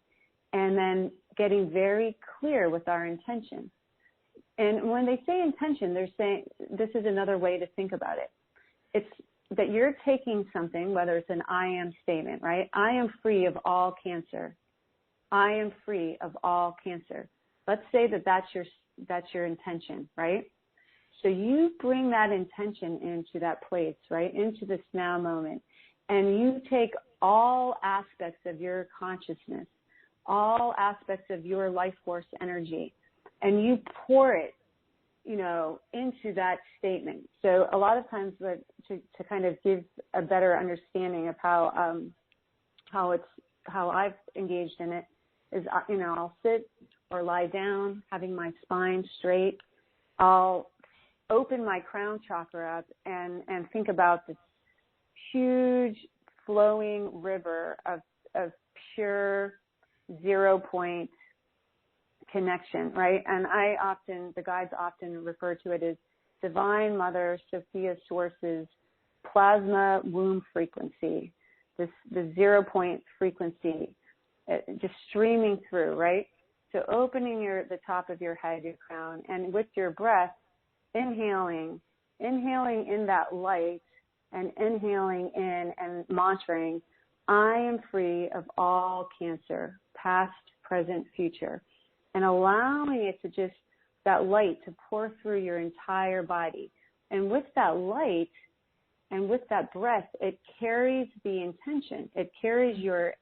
and then getting very clear with our intention. And when they say intention, they're saying, this is another way to think about it. It's that you're taking something, whether it's an I am statement, right? I am free of all cancer. I am free of all cancer. Let's say that that's your intention, right? So you bring that intention into that place, right, into this now moment, and you take all aspects of your consciousness, all aspects of your life force energy, and you pour it, into that statement. So a lot of times, to kind of give a better understanding of how I've engaged in it, is, I'll sit or lie down, having my spine straight. I'll open my crown chakra up and think about this huge flowing river of pure 0 point connection, right? And the guides often refer to it as Divine Mother Sophia Source's plasma womb frequency, the 0 point frequency, just streaming through, right? So opening the top of your head, your crown, and with your breath, inhaling in that light, and inhaling in and mantraing, I am free of all cancer, past, present, future, and allowing it to just, that light to pour through your entire body. And with that light and with that breath, it carries the intention. It carries your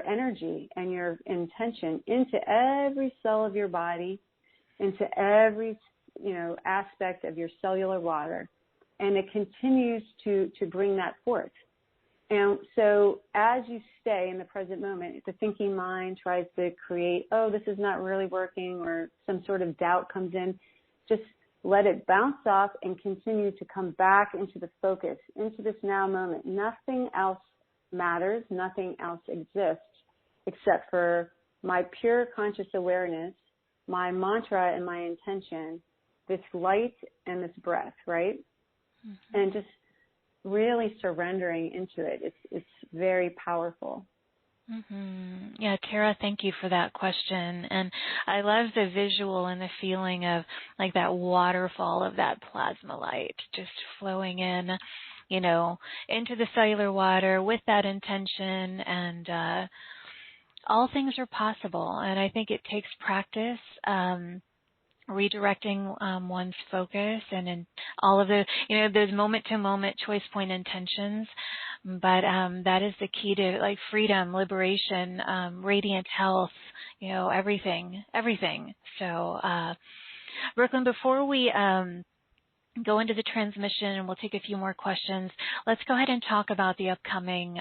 energy and your intention into every cell of your body, into every aspect of your cellular water, and it continues to bring that forth. And so as you stay in the present moment, if the thinking mind tries to create, oh, this is not really working, or some sort of doubt comes in, just let it bounce off and continue to come back into the focus, into this now moment. Nothing else matters, nothing else exists except for my pure conscious awareness, my mantra and my intention, this light and this breath, right? Mm-hmm. And just really surrendering into it. It's very powerful. Mm-hmm. Yeah, Tara, thank you for that question. And I love the visual and the feeling of like that waterfall of that plasma light just flowing in, into the cellular water with that intention, and all things are possible. And I think it takes practice, redirecting one's focus, and in all of the, those moment-to-moment choice point intentions. But that is the key to like freedom, liberation, radiant health, everything. So, Brooklyn, before we go into the transmission, and we'll take a few more questions, let's go ahead and talk about the upcoming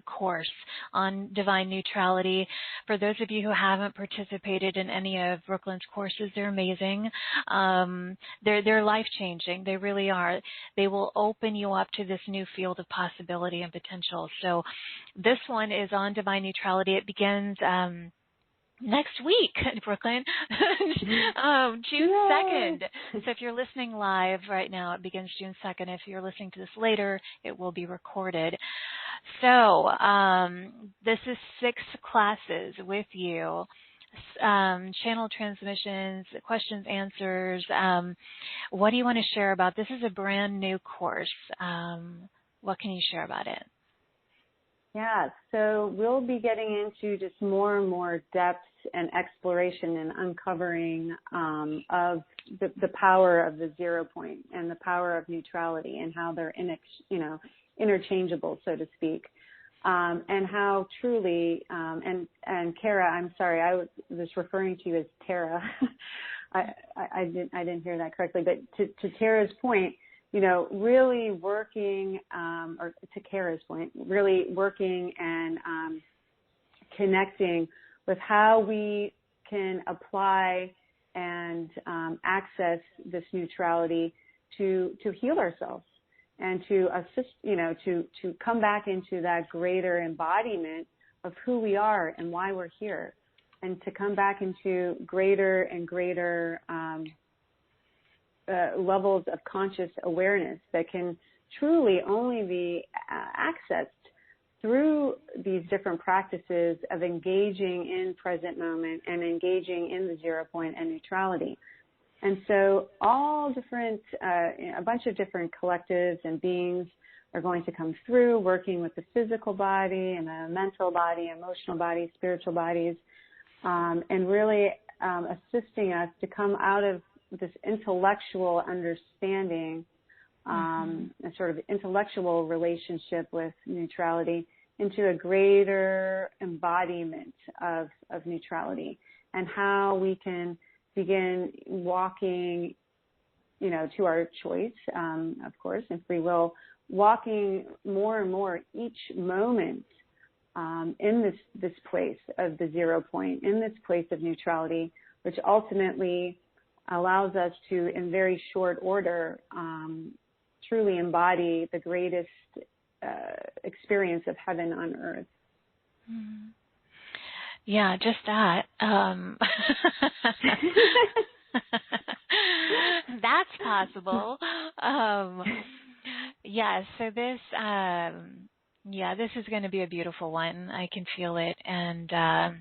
course on divine neutrality. For those of you who haven't participated in any of Brooklyn's courses, they're amazing. They're life-changing. They really are. They will open you up to this new field of possibility and potential. So this one is on divine neutrality. It begins next week, Brooklyn, June 2nd. So if you're listening live right now, it begins June 2nd. If you're listening to this later, it will be recorded. So this is 6 classes with you, channel transmissions, questions, answers. What do you want to share about? This is a brand new course. What can you share about it? Yeah, so we'll be getting into just more and more depth and exploration and uncovering of the power of the 0 point and the power of neutrality, and how they're interchangeable, so to speak, and how truly and Kara, I'm sorry, I was referring to you as Tara. I didn't hear that correctly, but to Tara's point, really working, or to Kara's point, really working and connecting with how we can apply and access this neutrality to heal ourselves and to assist, to come back into that greater embodiment of who we are and why we're here, and to come back into greater and greater levels of conscious awareness that can truly only be accessed through these different practices of engaging in present moment and engaging in the 0 point and neutrality. And so all different, a bunch of different collectives and beings are going to come through, working with the physical body and the mental body, emotional body, spiritual bodies, and really assisting us to come out of this intellectual understanding, a sort of intellectual relationship with neutrality, into a greater embodiment of neutrality, and how we can begin walking, to our choice, of course, and free will, walking more and more each moment in this place of the 0 point, in this place of neutrality, which ultimately allows us to, in very short order, truly embody the greatest experience of heaven on earth. Mm-hmm. Yeah, just that. That's possible. So this, this is going to be a beautiful one. I can feel it. And, by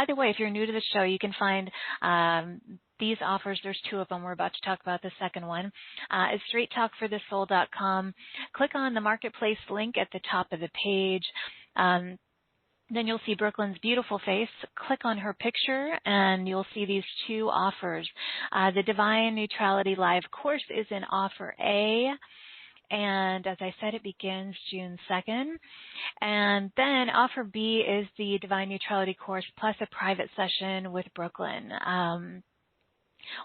the way, if you're new to the show, you can find these offers. There's 2 of them. We're about to talk about the second one. It's straighttalkforthesoul.com. Click on the marketplace link at the top of the page. Then you'll see Brooklyn's beautiful face. Click on her picture, and you'll see these 2 offers. The Divine Neutrality Live course is in offer A, and as I said, it begins June 2nd. And then offer B is the Divine Neutrality course plus a private session with Brooklyn.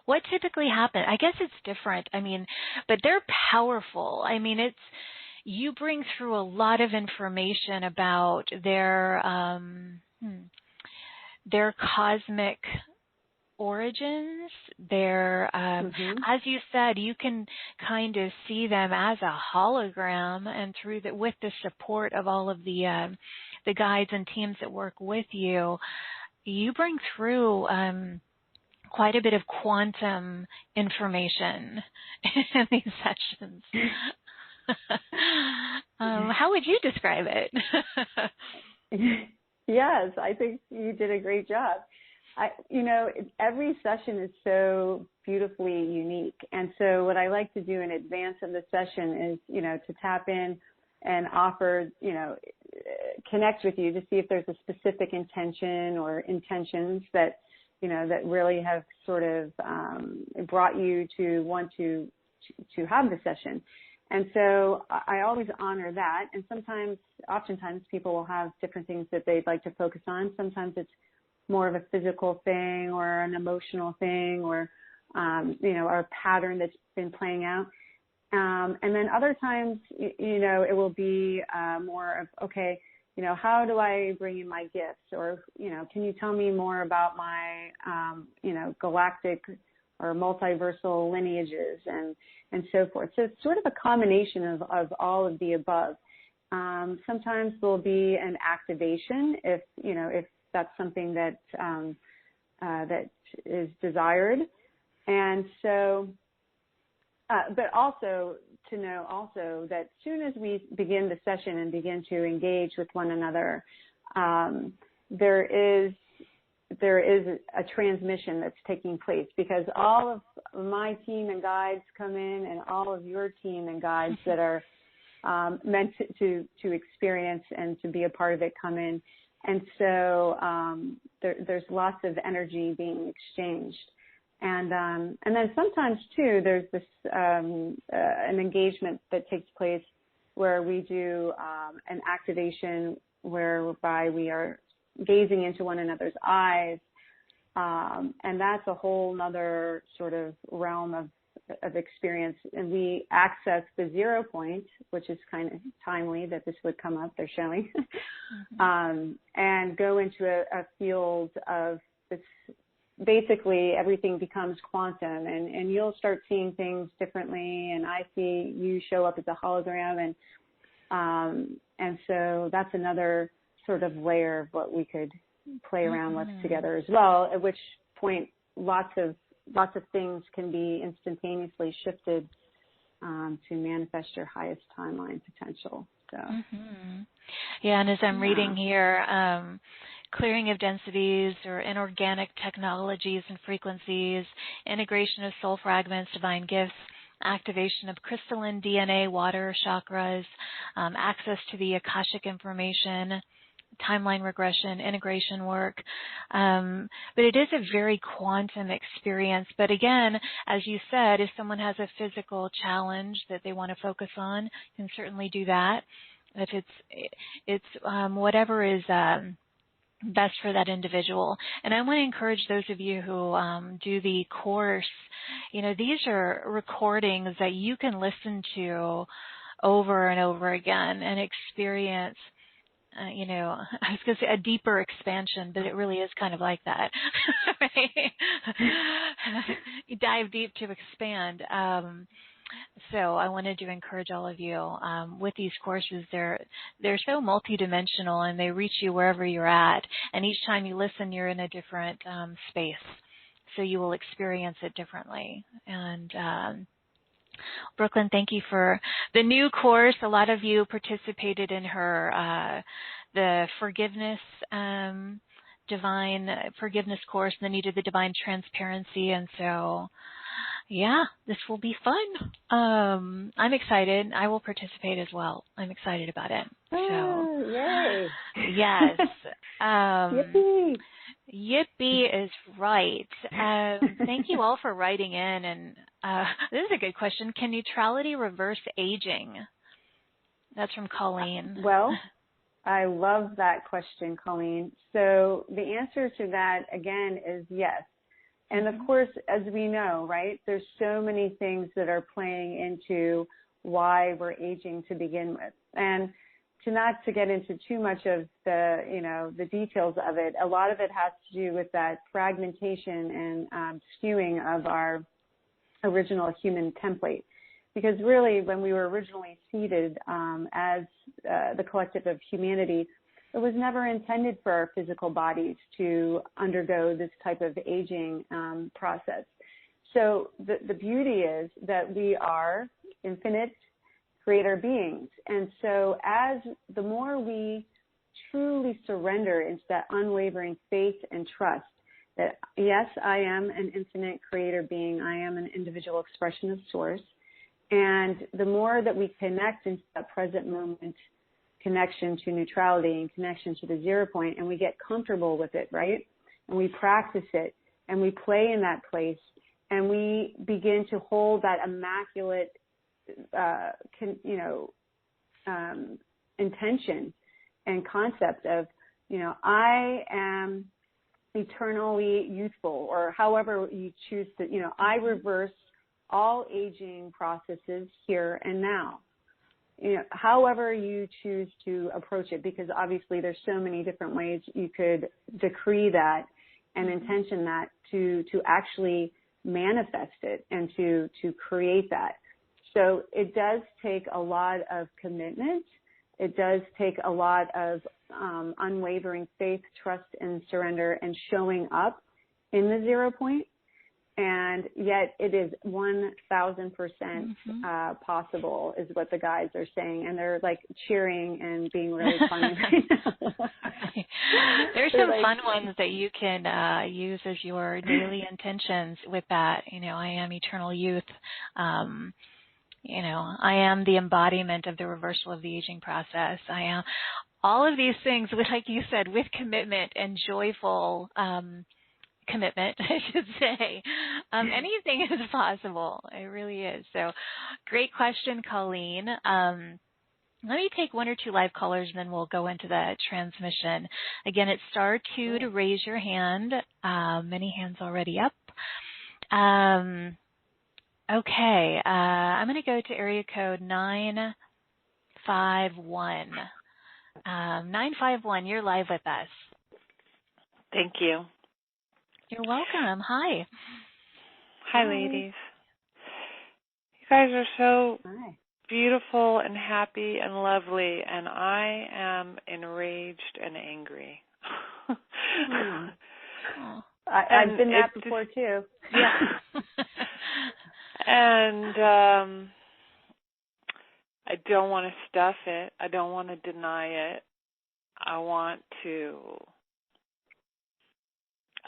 What typically happens, I guess it's different, but they're powerful. You bring through a lot of information about their cosmic origins. Their, as you said, you can kind of see them as a hologram, and with the support of all of the guides and teams that work with you, you bring through quite a bit of quantum information in these sessions. How would you describe it? Yes, I think you did a great job. Every session is so beautifully unique. And so what I like to do in advance of the session is, to tap in and offer, connect with you to see if there's a specific intention or intentions that, that really have sort of brought you to want to have the session. And so I always honor that. And oftentimes people will have different things that they'd like to focus on. Sometimes it's more of a physical thing or an emotional thing or, or a pattern that's been playing out. And then other times, it will be more of, okay, how do I bring in my gifts? Or, can you tell me more about my, galactic or multiversal lineages and so forth. So it's sort of a combination of all of the above. Sometimes there'll be an activation if that's something that that is desired. And so, but also to know also that as soon as we begin the session and begin to engage with one another, there is a transmission that's taking place, because all of my team and guides come in, and all of your team and guides that are meant to experience and to be a part of it come in. And so there's lots of energy being exchanged. And then sometimes, too, there's this an engagement that takes place where we do an activation whereby we are gazing into one another's eyes And that's a whole nother sort of realm of experience. And we access the 0 point, which is kind of timely that this would come up, they're showing, and go into a field of this. Basically, everything becomes quantum, and you'll start seeing things differently. And I see you show up as a hologram, and so that's another sort of layer of what we could play around with together as well. At which point, lots of things can be instantaneously shifted to manifest your highest timeline potential. So, yeah, and as I'm reading here, clearing of densities or inorganic technologies and frequencies, integration of soul fragments, divine gifts, activation of crystalline DNA, water, chakras, access to the Akashic information, timeline regression, integration work. But it is a very quantum experience. But again, as you said, if someone has a physical challenge that they want to focus on, you can certainly do that. If it's whatever is best for that individual. And I want to encourage those of you who do the course, these are recordings that you can listen to over and over again and experience, I was going to say a deeper expansion, but it really is kind of like that. Right? You dive deep to expand. So I wanted to encourage all of you with these courses. They're so multidimensional, and they reach you wherever you're at. And each time you listen, you're in a different space, so you will experience it differently. And Brooklyn, thank you for the new course. A lot of you participated in her the forgiveness. Divine forgiveness course, and then you did the divine transparency, and so yeah, this will be fun. I'm excited. I will participate as well. I'm excited about it. So, yay! Yes. Yippee! Yippee is right. Thank you all for writing in. And this is a good question. Can neutrality reverse aging? That's from Colleen. Well, I love that question, Colleen. So the answer to that, again, is yes. And of course, as we know, right, there's so many things that are playing into why we're aging to begin with. And not to get into too much of the details of it, a lot of it has to do with that fragmentation and skewing of our original human template. Because really, when we were originally seeded as the collective of humanity, it was never intended for our physical bodies to undergo this type of aging process. So the beauty is that we are infinite creator beings. And so as the more we truly surrender into that unwavering faith and trust that, yes, I am an infinite creator being, I am an individual expression of source, and the more that we connect into that present moment connection to neutrality and connection to the 0 point, and we get comfortable with it, right? And we practice it, and we play in that place, and we begin to hold that immaculate, intention and concept of, I am eternally youthful, or however you choose to, I reverse all aging processes here and now. However you choose to approach it, because obviously there's so many different ways you could decree that and intention that to actually manifest it and to create that. So it does take a lot of commitment. It does take a lot of unwavering faith, trust, and surrender, and showing up in the 0 point. And yet it is 1,000% possible, is what the guides are saying. And they're like cheering and being really funny right now. There's some fun ones that you can use as your daily intentions with that. I am eternal youth. I am the embodiment of the reversal of the aging process. I am all of these things, like you said, with commitment and joyful commitment, I should say. Anything is possible. It really is. So great question, Colleen. Let me take one or two live callers, and then we'll go into the transmission. Again, it's *2 to raise your hand. Many hands already up. Okay, I'm going to go to area code 951. 951, you're live with us. Thank you. You're welcome. Hi. Hi, ladies. You guys are so beautiful and happy and lovely, and I am enraged and angry. I've been that before, too. Yeah. And I don't want to stuff it. I don't want to deny it. I want to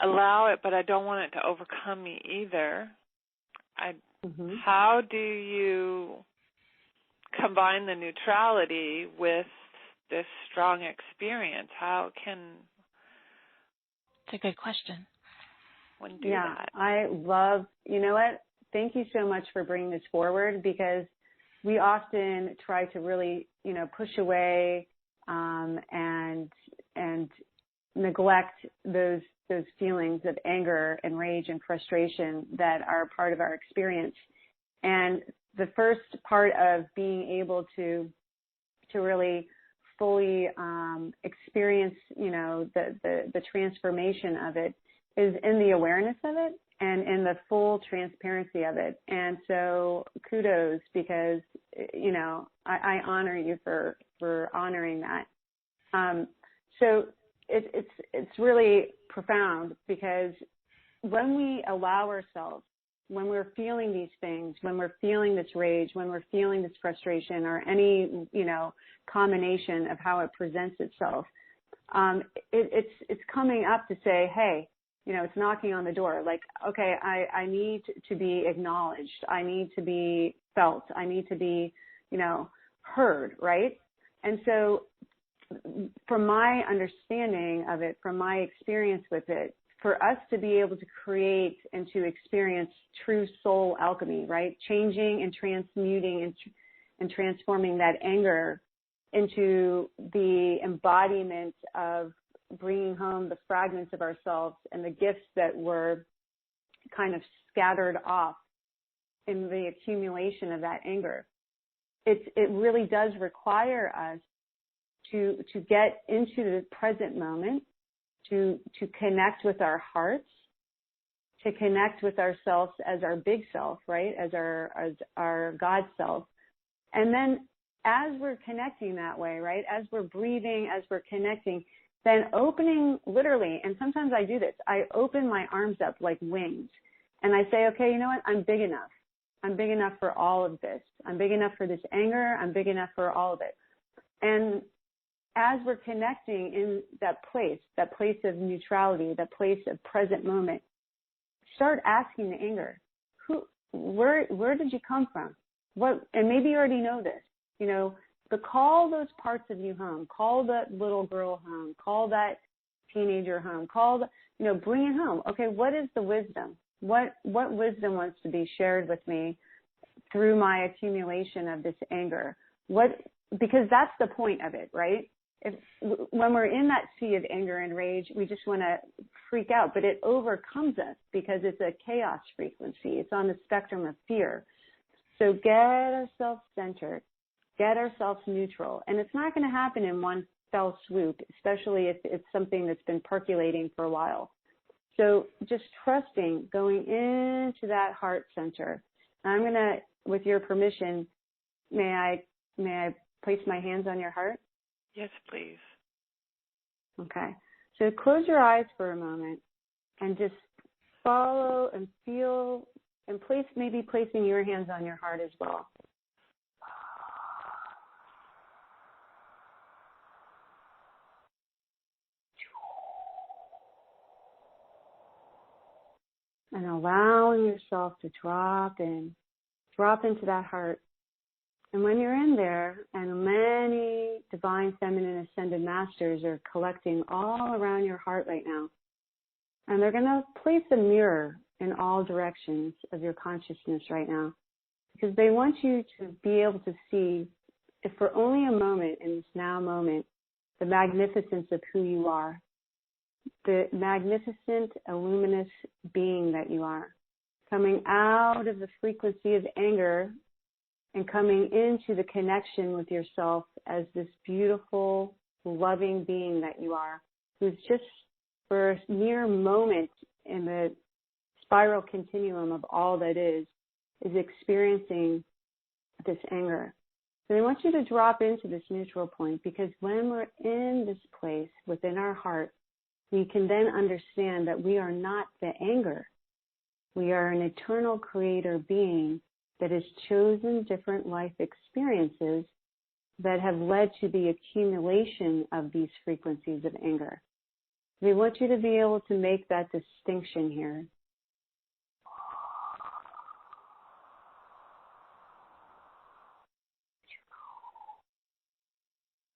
allow it, but I don't want it to overcome me either. How do you combine the neutrality with this strong experience? How can It's a good question. one do that? I love, you know what? Thank you so much for bringing this forward, because we often try to really, push away and neglect those feelings of anger and rage and frustration that are part of our experience. And the first part of being able to really fully experience, the transformation of it is in the awareness of it and in the full transparency of it. And so kudos, because, I honor you for honoring that. So it's really profound, because when we allow ourselves, when we're feeling these things, when we're feeling this rage, when we're feeling this frustration, or any, combination of how it presents itself, it's coming up to say, hey, it's knocking on the door. Like, okay, I need to be acknowledged. I need to be felt. I need to be, heard, right? And so from my understanding of it, from my experience with it, for us to be able to create and to experience true soul alchemy, right? Changing and transmuting and transforming that anger into the embodiment of bringing home the fragments of ourselves and the gifts that were kind of scattered off in the accumulation of that anger. It really does require us to get into the present moment, to connect with our hearts, to connect with ourselves as our big self, right? As our God self. And then as we're connecting that way, right? As we're breathing, as we're connecting, then opening literally, and sometimes I do this, I open my arms up like wings, and I say, okay, you know what? I'm big enough. I'm big enough for all of this. I'm big enough for this anger. I'm big enough for all of it. And as we're connecting in that place of neutrality, that place of present moment, start asking the anger, where did you come from? What? And maybe you already know this, but call those parts of you home. Call that little girl home. Call that teenager home. Bring it home. Okay, what is the wisdom? What wisdom wants to be shared with me through my accumulation of this anger? Because that's the point of it, right? When we're in that sea of anger and rage, we just want to freak out, but it overcomes us because it's a chaos frequency. It's on the spectrum of fear. So get ourselves centered, get ourselves neutral. And it's not going to happen in one fell swoop, especially if it's something that's been percolating for a while. So just trusting, going into that heart center. I'm going to, with your permission, may I place my hands on your heart? Yes, please. Okay. So close your eyes for a moment and just follow and feel and maybe placing your hands on your heart as well. And allowing yourself to drop into that heart. And when you're in there, and many divine feminine ascended masters are collecting all around your heart right now, and they're going to place a mirror in all directions of your consciousness right now, because they want you to be able to see if for only a moment, in this now moment, the magnificence of who you are, the magnificent, luminous being that you are, coming out of the frequency of anger and coming into the connection with yourself as this beautiful, loving being that you are, who's just for a mere moment in the spiral continuum of all that is experiencing this anger. So I want you to drop into this neutral point, because when we're in this place within our heart, we can then understand that we are not the anger. We are an eternal creator being that has chosen different life experiences that have led to the accumulation of these frequencies of anger. We want you to be able to make that distinction here.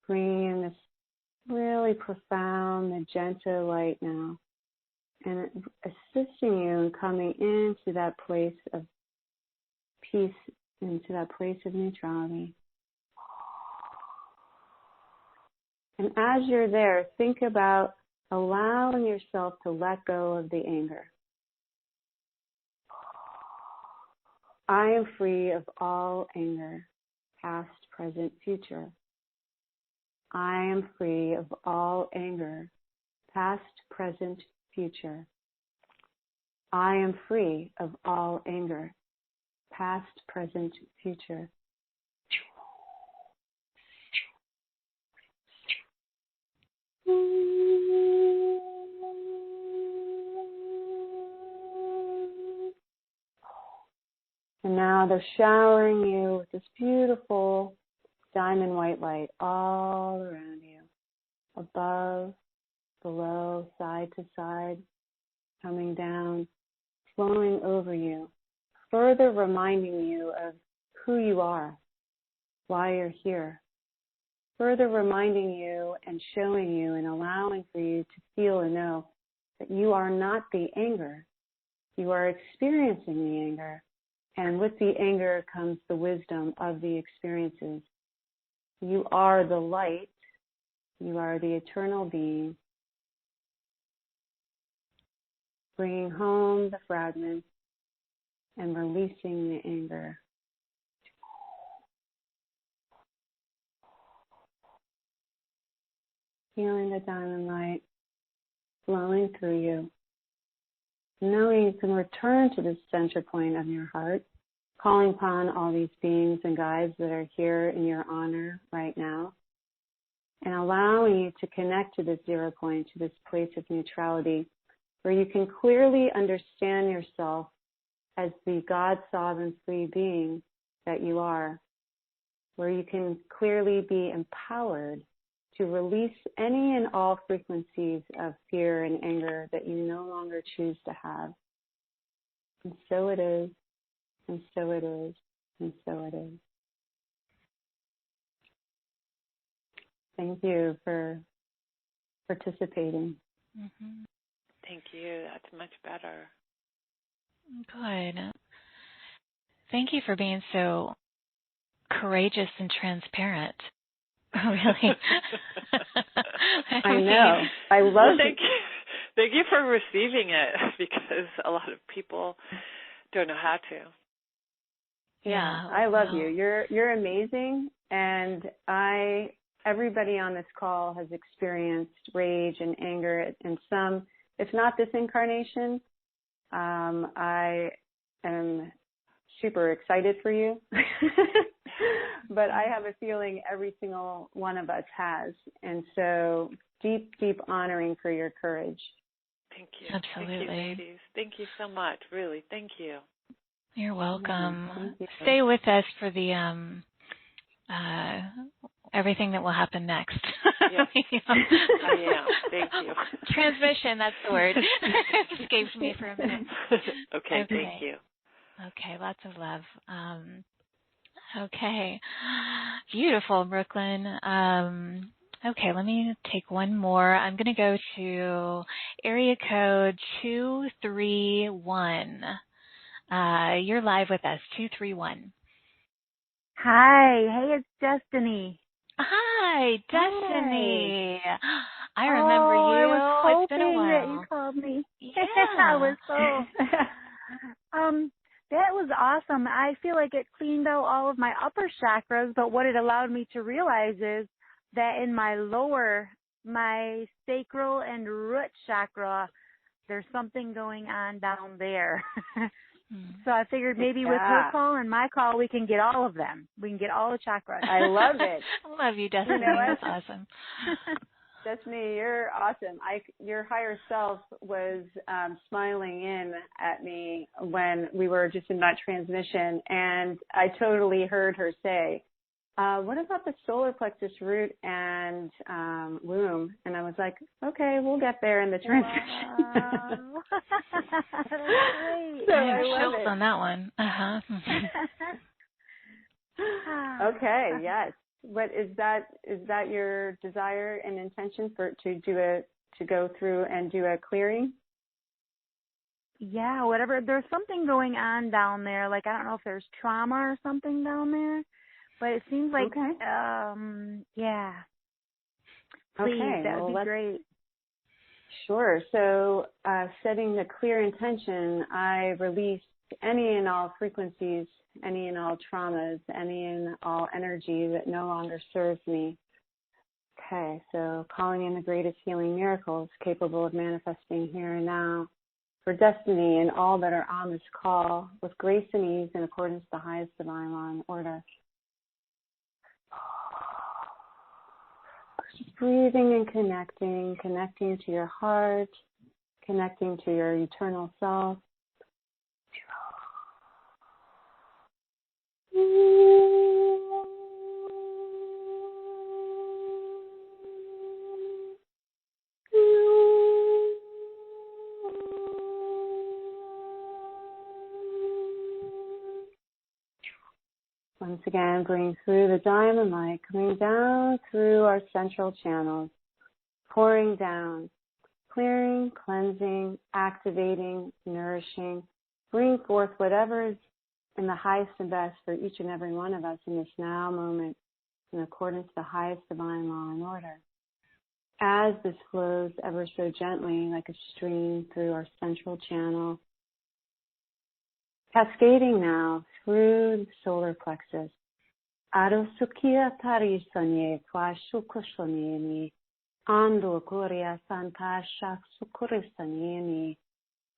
Bringing in this really profound magenta light now, and assisting you in coming into that place of peace, into that place of neutrality. And as you're there, think about allowing yourself to let go of the anger. I am free of all anger, past, present, future. I am free of all anger, past, present, future. I am free of all anger, past, present, future. And now they're showering you with this beautiful diamond white light all around you, above, below, side to side, coming down, flowing over you, further reminding you of who you are, why you're here, further reminding you and showing you and allowing for you to feel and know that you are not the anger. You are experiencing the anger, and with the anger comes the wisdom of the experiences. You are the light. You are the eternal being, bringing home the fragments and releasing the anger. Feeling the diamond light flowing through you. Knowing you can return to the center point of your heart, calling upon all these beings and guides that are here in your honor right now, and allowing you to connect to this zero point, to this place of neutrality, where you can clearly understand yourself as the God sovereign free being that you are, where you can clearly be empowered to release any and all frequencies of fear and anger that you no longer choose to have. And so it is, and so it is, and so it is. Thank you for participating. Mm-hmm. Thank you. That's much better. Good. Thank you for being so courageous and transparent. Really. I know. I love it. Thank you for receiving it, because a lot of people don't know how to. Yeah, I love you. You're amazing, and everybody on this call has experienced rage and anger in some, if not this incarnation. I am super excited for you. But I have a feeling every single one of us has. And so deep, deep honoring for your courage. Thank you. Absolutely. Thank you, ladies. Thank you so much. Really, thank you. You're welcome. Thank you. Stay with us for the everything that will happen next. Yes. I am. Thank you. Transmission, that's the word. It escaped me for a minute. Okay, thank you. Okay, lots of love. Okay. Beautiful, Brooklyn. Okay, let me take one more. I'm going to go to area code 231. You're live with us, 231. Hi. Hey, it's Destiny. Hi, Destiny. Hi. I remember you. I was hoping it's been a while. that you called me. Yeah. I was so. That was awesome. I feel like it cleaned out all of my upper chakras, but what it allowed me to realize is that in my lower, my sacral and root chakra, there's something going on down there. So I figured maybe with her call and my call, we can get all of them. We can get all the chakras. I love it. I love you, Destiny. You know what? That's awesome. Destiny, you're awesome. Your higher self was smiling in at me when we were just in that transmission, and I totally heard her say, what about the solar plexus root and womb? And I was like, okay, we'll get there in the transmission. Wow. That's great. So I have I love chills it. on that one. Okay, yes. What is that? Is that your desire and intention to go through and do a clearing? Yeah, whatever. There's something going on down there. Like, I don't know if there's trauma or something down there, but it seems like, yeah. Please, Okay, that would be great. Sure. So, setting the clear intention, I release any and all frequencies, any and all traumas, any and all energy that no longer serves me. Okay, so calling in the greatest healing miracles capable of manifesting here and now for Destiny and all that are on this call with grace and ease in accordance with the highest divine law and order. Just breathing and connecting to your heart, connecting to your eternal self. Once again, bring through the diamond light, coming down through our central channels, pouring down, clearing, cleansing, activating, nourishing. Bring forth whatever is in the highest and best for each and every one of us in this now moment, in accordance to the highest divine law and order. As this flows ever so gently like a stream through our central channel, cascading now through the solar plexus. Arosukia tarisanye kwa shukushonieni, ando kuria santasha sukurisanieni,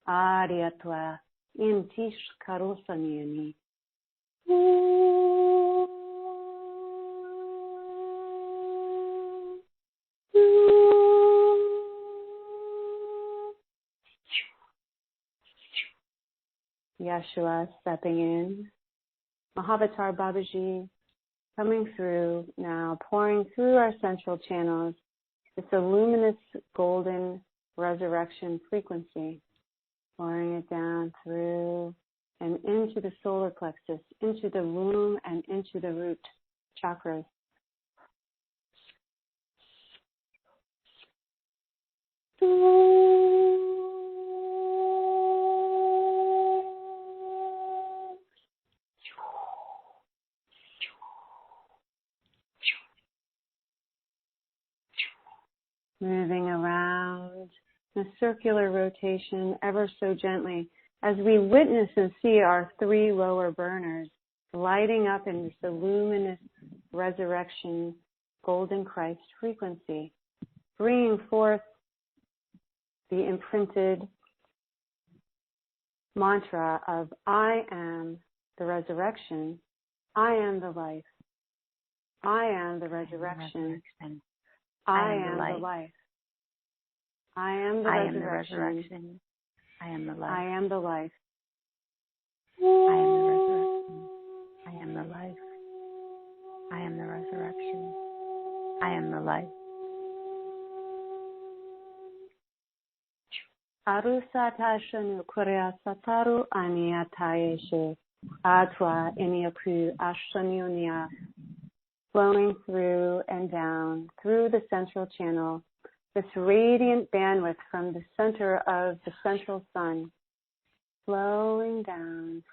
ariatwa intish karusanieni. Yeshua stepping in, Mahavatar Babaji coming through now, pouring through our central channels, this luminous golden resurrection frequency, pouring it down through and into the solar plexus, into the womb and into the root chakras. Moving around in a circular rotation ever so gently as we witness and see our three lower burners lighting up in this luminous resurrection golden Christ frequency, bringing forth the imprinted mantra of I am the resurrection, I am the life, I am the resurrection. I am the life. I am the resurrection. I am the life. I am the life. I am the resurrection. I am the life. I am the resurrection. I am the life. Arusatashanu Korea Sataru Aniatayeshe Atwa Eniaku Ashanionia. Flowing through and down through the central channel, this radiant bandwidth from the center of the central sun, flowing down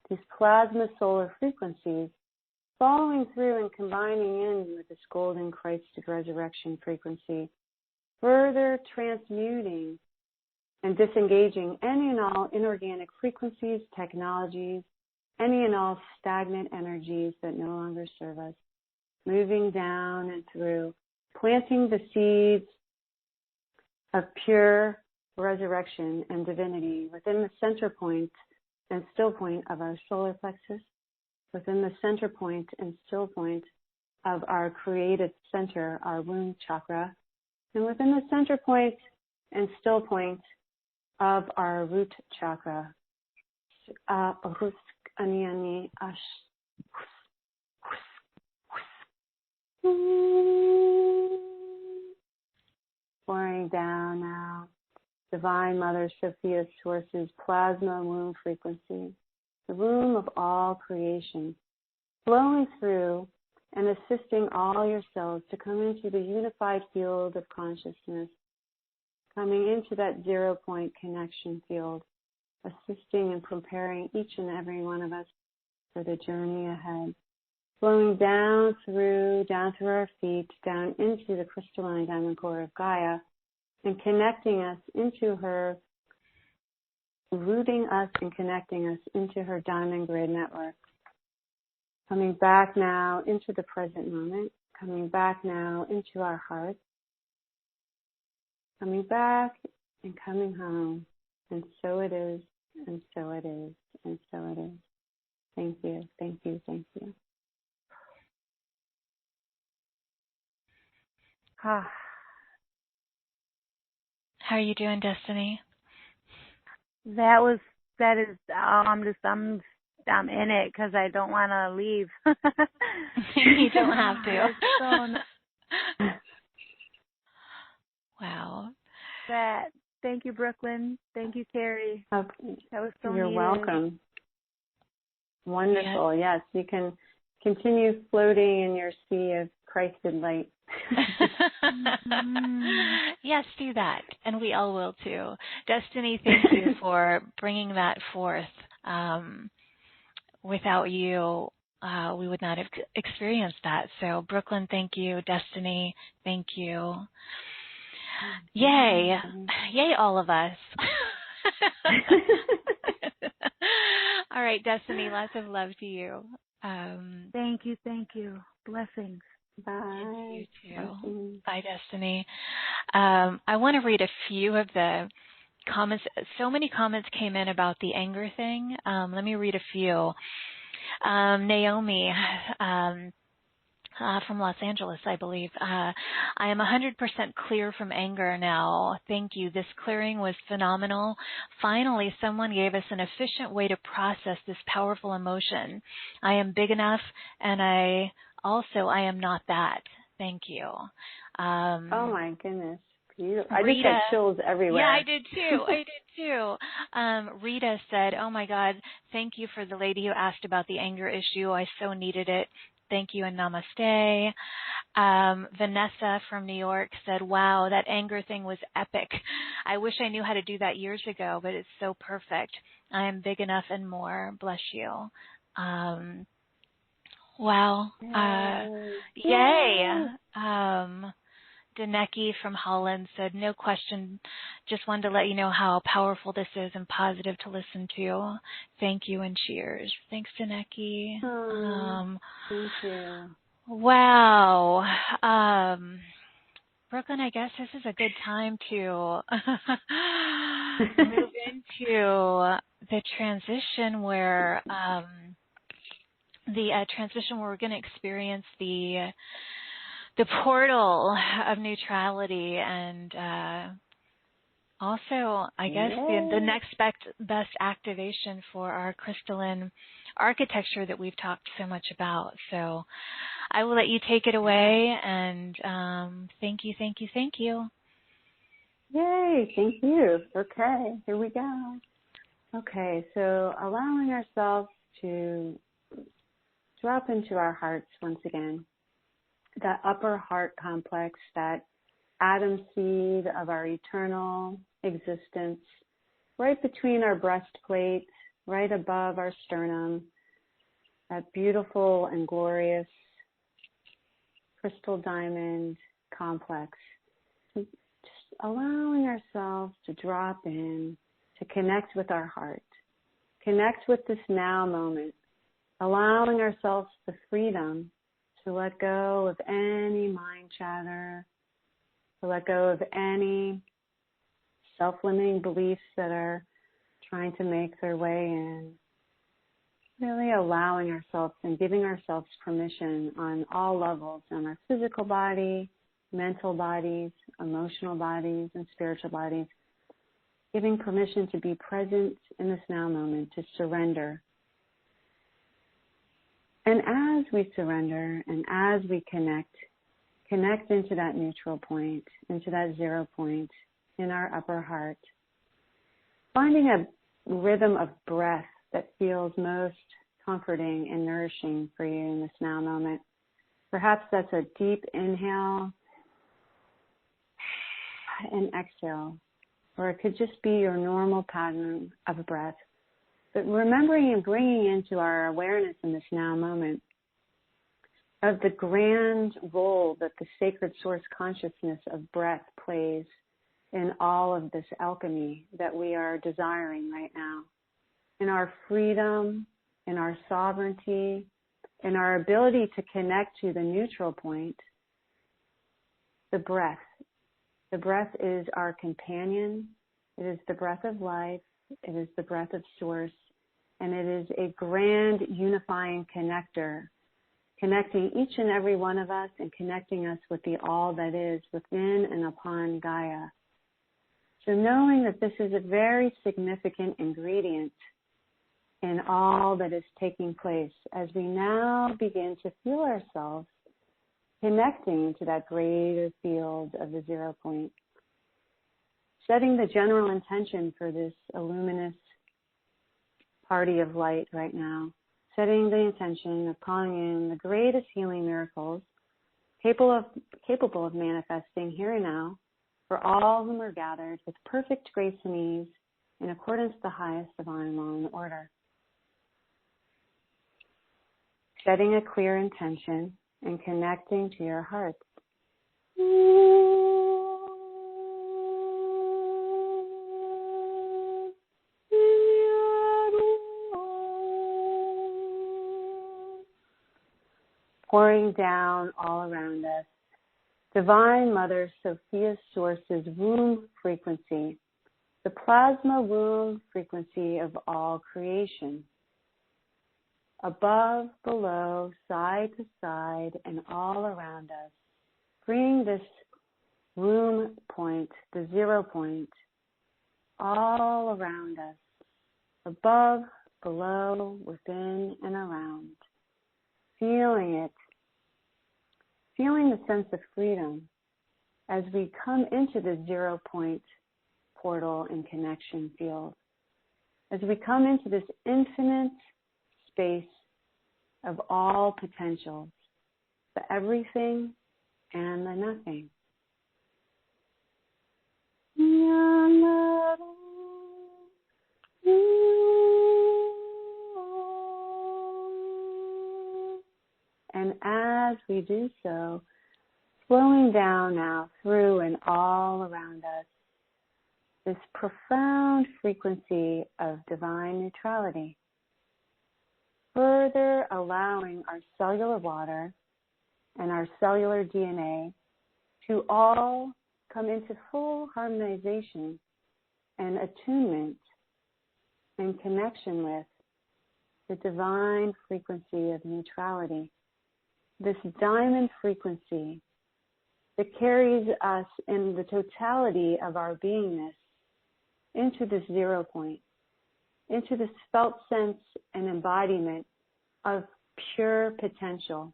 these plasma solar frequencies, following through and combining in with this golden Christic resurrection frequency, further transmuting and disengaging any and all inorganic frequencies, technologies, any and all stagnant energies that no longer serve us, moving down and through, planting the seeds of pure resurrection and divinity within the center point and still point of our solar plexus, within the center point and still point of our created center, our womb chakra, and within the center point and still point of our root chakra. Pouring down now, Divine Mother Sophia Source's plasma womb frequency, the womb of all creation, flowing through and assisting all your cells to come into the unified field of consciousness, coming into that 0 point connection field, assisting and preparing each and every one of us for the journey ahead, flowing down through our feet, down into the crystalline diamond core of Gaia, and connecting us into her, rooting us and connecting us into her diamond grid network. Coming back now into the present moment, coming back now into our hearts, coming back and coming home. And so it is, and so it is, and so it is. Thank you, thank you, thank you. How are you doing, Destiny? I'm in it because I don't want to leave. You don't have to. Wow. Thank you, Brooklyn. Thank you, Cari. Okay. That was so You're needed. welcome. Wonderful. Yes, you can continue floating in your sea of Christed light. Yes, do that. And we all will too. Destiny, thank you for bringing that forth. Without you, we would not have experienced that. So, Brooklyn, thank you. Destiny, thank you. Yay. Yay, all of us. All right, Destiny, lots of love to you. Thank you. Blessings. Bye. You too. Bye, Destiny. I want to read a few of the comments. So many comments came in about the anger thing. Let me read a few. Naomi from Los Angeles, I believe. I am 100% clear from anger now. Thank you. This clearing was phenomenal. Finally, someone gave us an efficient way to process this powerful emotion. I am big enough, and I am not that. Thank you. Oh my goodness. I just got chills everywhere. Yeah, I did too. Rita said, oh my God, thank you for the lady who asked about the anger issue. I so needed it. Thank you and namaste. Vanessa from New York said, wow, that anger thing was epic. I wish I knew how to do that years ago, but it's so perfect. I am big enough and more. Bless you. Wow. Yay. Daneki from Holland said, no question, just wanted to let you know how powerful this is and positive to listen to. Thank you and cheers. Thanks, Daneki. Thank you. Wow. Brooklyn, I guess this is a good time to move into the transition where we're going to experience the portal of neutrality, and also, I guess, the next best activation for our crystalline architecture that we've talked so much about. So I will let you take it away, and thank you. Yay, thank you. Okay, here we go. Okay, so allowing ourselves to drop into our hearts once again. That upper heart complex, that atom seed of our eternal existence, right between our breastplate right above our sternum, that beautiful and glorious crystal diamond complex. Just allowing ourselves to drop in, to connect with our heart, connect with this now moment, allowing ourselves the freedom to let go of any mind chatter, to let go of any self-limiting beliefs that are trying to make their way in. Really allowing ourselves and giving ourselves permission on all levels, on our physical body, mental bodies, emotional bodies, and spiritual bodies. Giving permission to be present in this now moment, to surrender. And as we surrender and as we connect into that neutral point, into that 0 point in our upper heart, finding a rhythm of breath that feels most comforting and nourishing for you in this now moment. Perhaps that's a deep inhale and exhale, or it could just be your normal pattern of breath. But remembering and bringing into our awareness in this now moment of the grand role that the sacred source consciousness of breath plays in all of this alchemy that we are desiring right now, in our freedom, in our sovereignty, in our ability to connect to the neutral point, the breath. The breath is our companion. It is the breath of life. It is the breath of source. And it is a grand unifying connector, connecting each and every one of us and connecting us with the all that is within and upon Gaia. So knowing that this is a very significant ingredient in all that is taking place as we now begin to feel ourselves connecting to that greater field of the 0 point. Setting the general intention for this illuminous party of light right now. Setting the intention of calling in the greatest healing miracles capable of manifesting here and now for all whom are gathered with perfect grace and ease in accordance with the highest divine law and order. Setting a clear intention and connecting to your heart. Pouring down all around us, Divine Mother Sophia Source's womb frequency, the plasma womb frequency of all creation. Above, below, side to side, and all around us. Bring this womb point, the 0 point, all around us. Above, below, within, and around. Feeling it. Feeling the sense of freedom as we come into the 0 point portal and connection field. As we come into this infinite space of all potentials, the everything and the nothing. And as we do so, flowing down now through and all around us, this profound frequency of divine neutrality, further allowing our cellular water and our cellular DNA to all come into full harmonization and attunement and connection with the divine frequency of neutrality, this diamond frequency that carries us in the totality of our beingness into this 0 point, into this felt sense and embodiment of pure potential,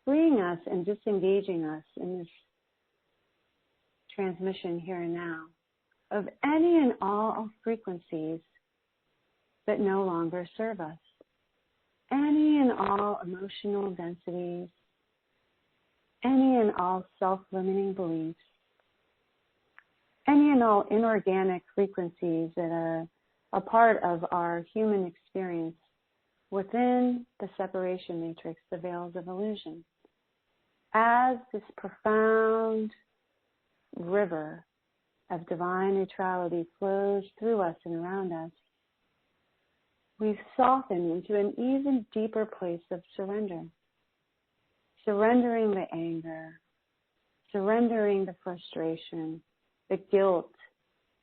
freeing us and disengaging us in this transmission here and now of any and all frequencies that no longer serve us, any and all emotional densities, any and all self-limiting beliefs, any and all inorganic frequencies that are a part of our human experience within the separation matrix, the veils of illusion. As this profound river of divine neutrality flows through us and around us, we've softened into an even deeper place of surrender. Surrendering the anger, surrendering the frustration, the guilt,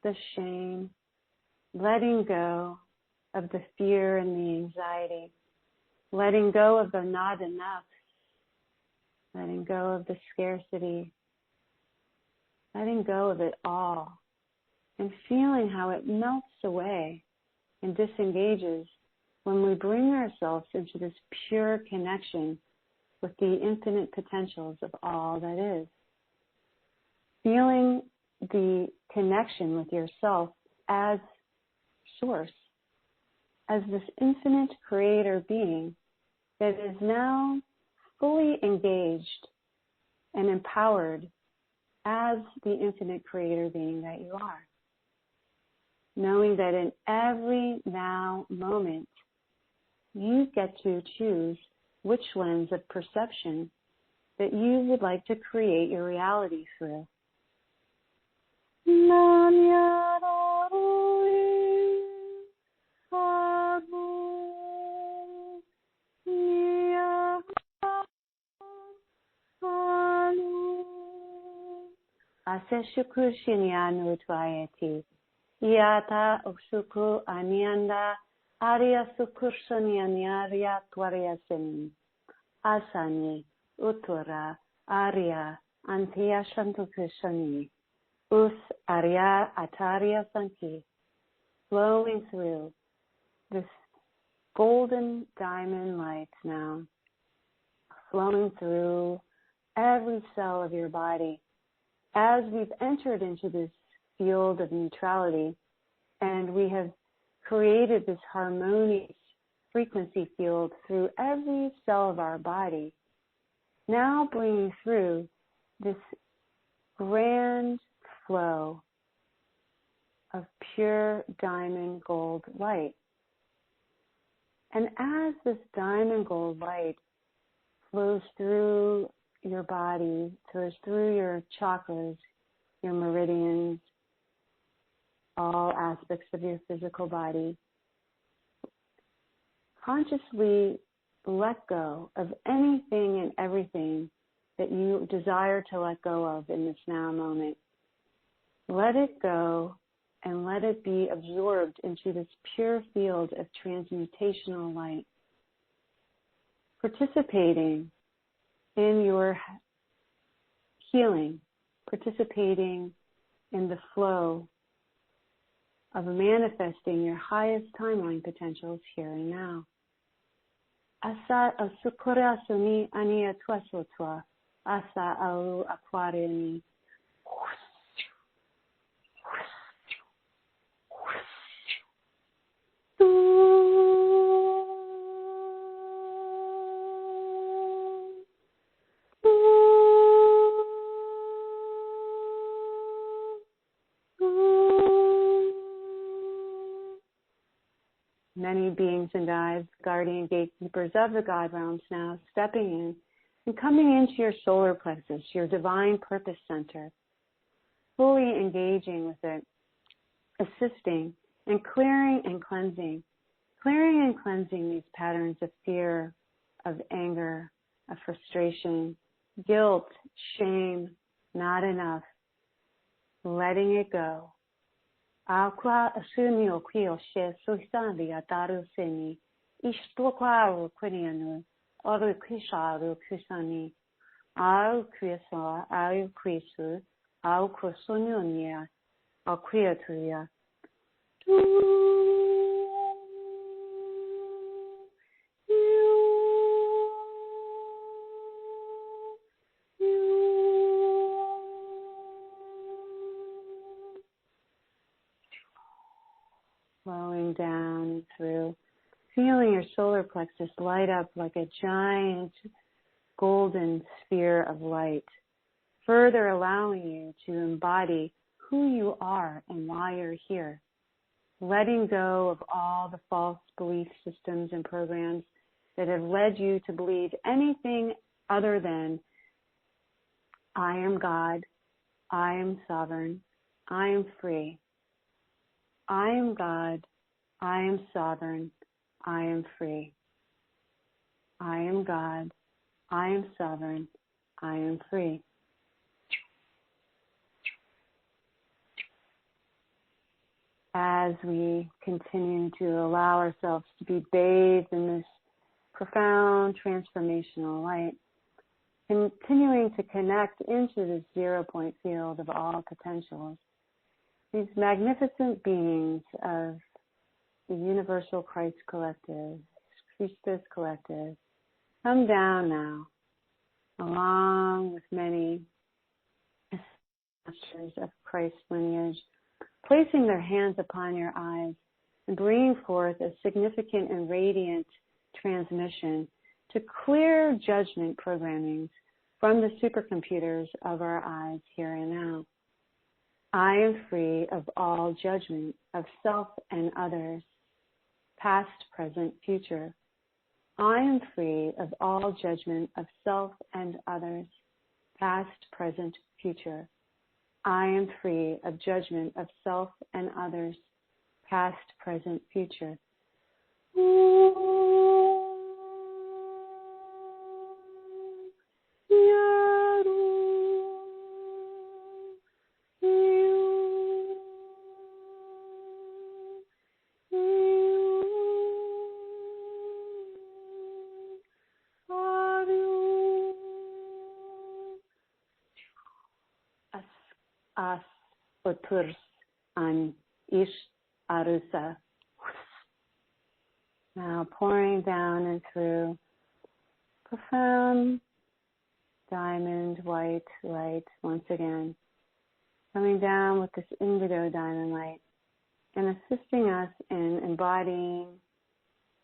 the shame, letting go of the fear and the anxiety, letting go of the not enough, letting go of the scarcity, letting go of it all, and feeling how it melts away and disengages when we bring ourselves into this pure connection with the infinite potentials of all that is. Feeling the connection with yourself as source, as this infinite creator being that is now fully engaged and empowered as the infinite creator being that you are. Knowing that in every now moment, you get to choose which lens of perception that you would like to create your reality through. Iata Osuku Anianda Arya Sukursani Aniarya Twaryasin Asani Utura Arya Antiya Shantukushani Us Arya Atarya Sanki, flowing through this golden diamond light now, flowing through every cell of your body as we've entered into this field of neutrality, and we have created this harmonious frequency field through every cell of our body, now bringing through this grand flow of pure diamond gold light. And as this diamond gold light flows through your body, flows through your chakras, your meridians, all aspects of your physical body, consciously let go of anything and everything that you desire to let go of in this now moment. Let it go and let it be absorbed into this pure field of transmutational light, participating in your healing, participating in the flow of manifesting your highest timeline potentials here and now. Asa asukura suni ania twasotwa, asa au aquariani. Many beings and guides, guardian gatekeepers of the God realms now stepping in and coming into your solar plexus, your divine purpose center, fully engaging with it, assisting and clearing and cleansing these patterns of fear, of anger, of frustration, guilt, shame, not enough, letting it go. Aqua asumi o qui o she suisandi ataru seni istokwa o kwinianu oru kisharu kusani au kwisa au kwisu au kosunyonia au kwiatuya flowing down through, feeling your solar plexus light up like a giant golden sphere of light, further allowing you to embody who you are and why you're here. letting go of all the false belief systems and programs that have led you to believe anything other than I am God, I am sovereign, I am free. I am God, I am sovereign, I am free. I am God, I am sovereign, I am free. As we continue to allow ourselves to be bathed in this profound transformational light, continuing to connect into this 0-point field of all potentials, these magnificent beings of the Universal Christ Collective, Christos Collective, come down now, along with many masters of Christ's lineage, placing their hands upon your eyes and bringing forth a significant and radiant transmission to clear judgment programmings from the supercomputers of our eyes here and now. I am free of all judgment of self and others, past, present, future. I am free of all judgment of self and others, past, present, future. I am free of judgment of self and others, past, present, future. As oturs an ish arusa. Now pouring down and through profound diamond white light once again, coming down with this indigo diamond light and assisting us in embodying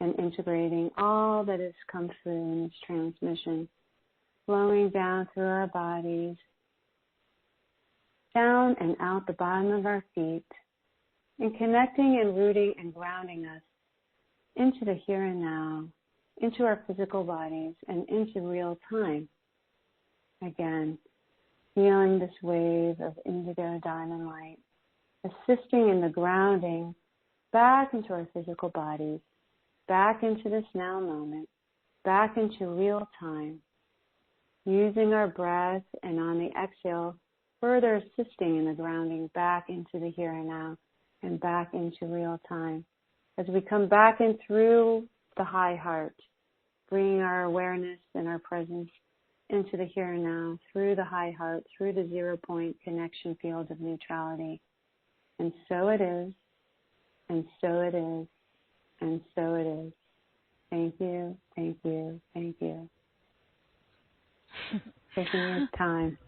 and integrating all that has come through in this transmission, flowing down through our bodies, down and out the bottom of our feet, and connecting and rooting and grounding us into the here and now, into our physical bodies, and into real time. Again, feeling this wave of indigo diamond light, assisting in the grounding back into our physical bodies, back into this now moment, back into real time, using our breath, and on the exhale, further assisting in the grounding back into the here and now and back into real time. As we come back in through the high heart, bringing our awareness and our presence into the here and now, through the high heart, through the 0-point connection field of neutrality. And so it is, and so it is, and so it is. Thank you, thank you, thank you. Taking your time.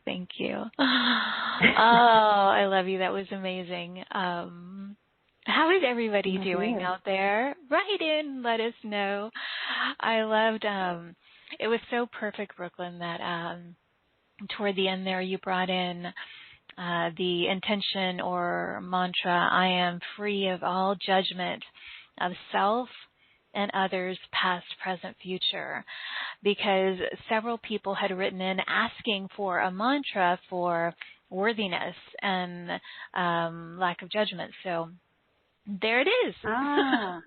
Thank you. Oh, I love you. That was amazing. How is everybody doing out there? Write in, let us know. I loved, it was so perfect, Brooklyn, that toward the end there you brought in the intention or mantra, I am free of all judgment of self and others, past, present, future, because several people had written in asking for a mantra for worthiness and lack of judgment. So there it is. Ah,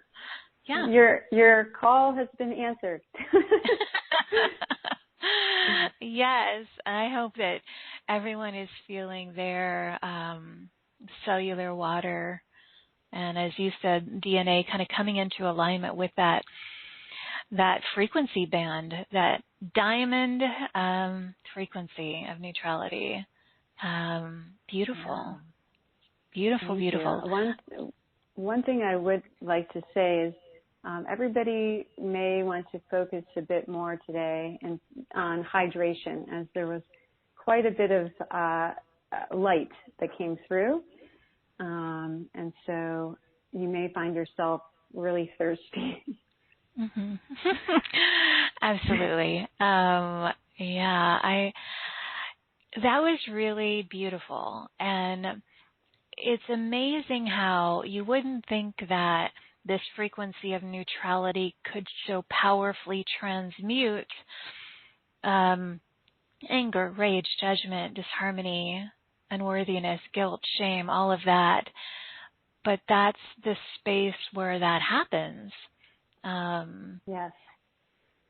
yeah. Your call has been answered. Yes, I hope that everyone is feeling their cellular water. And as you said, DNA kind of coming into alignment with that frequency band, that diamond frequency of neutrality. Beautiful. Beautiful, beautiful. One thing I would like to say is everybody may want to focus a bit more today on hydration, as there was quite a bit of light that came through. And so you may find yourself really thirsty. Mm-hmm. Absolutely. Yeah, That was really beautiful. And it's amazing how you wouldn't think that this frequency of neutrality could so powerfully transmute anger, rage, judgment, disharmony, unworthiness, guilt, shame, all of that. But that's the space where that happens. Yes.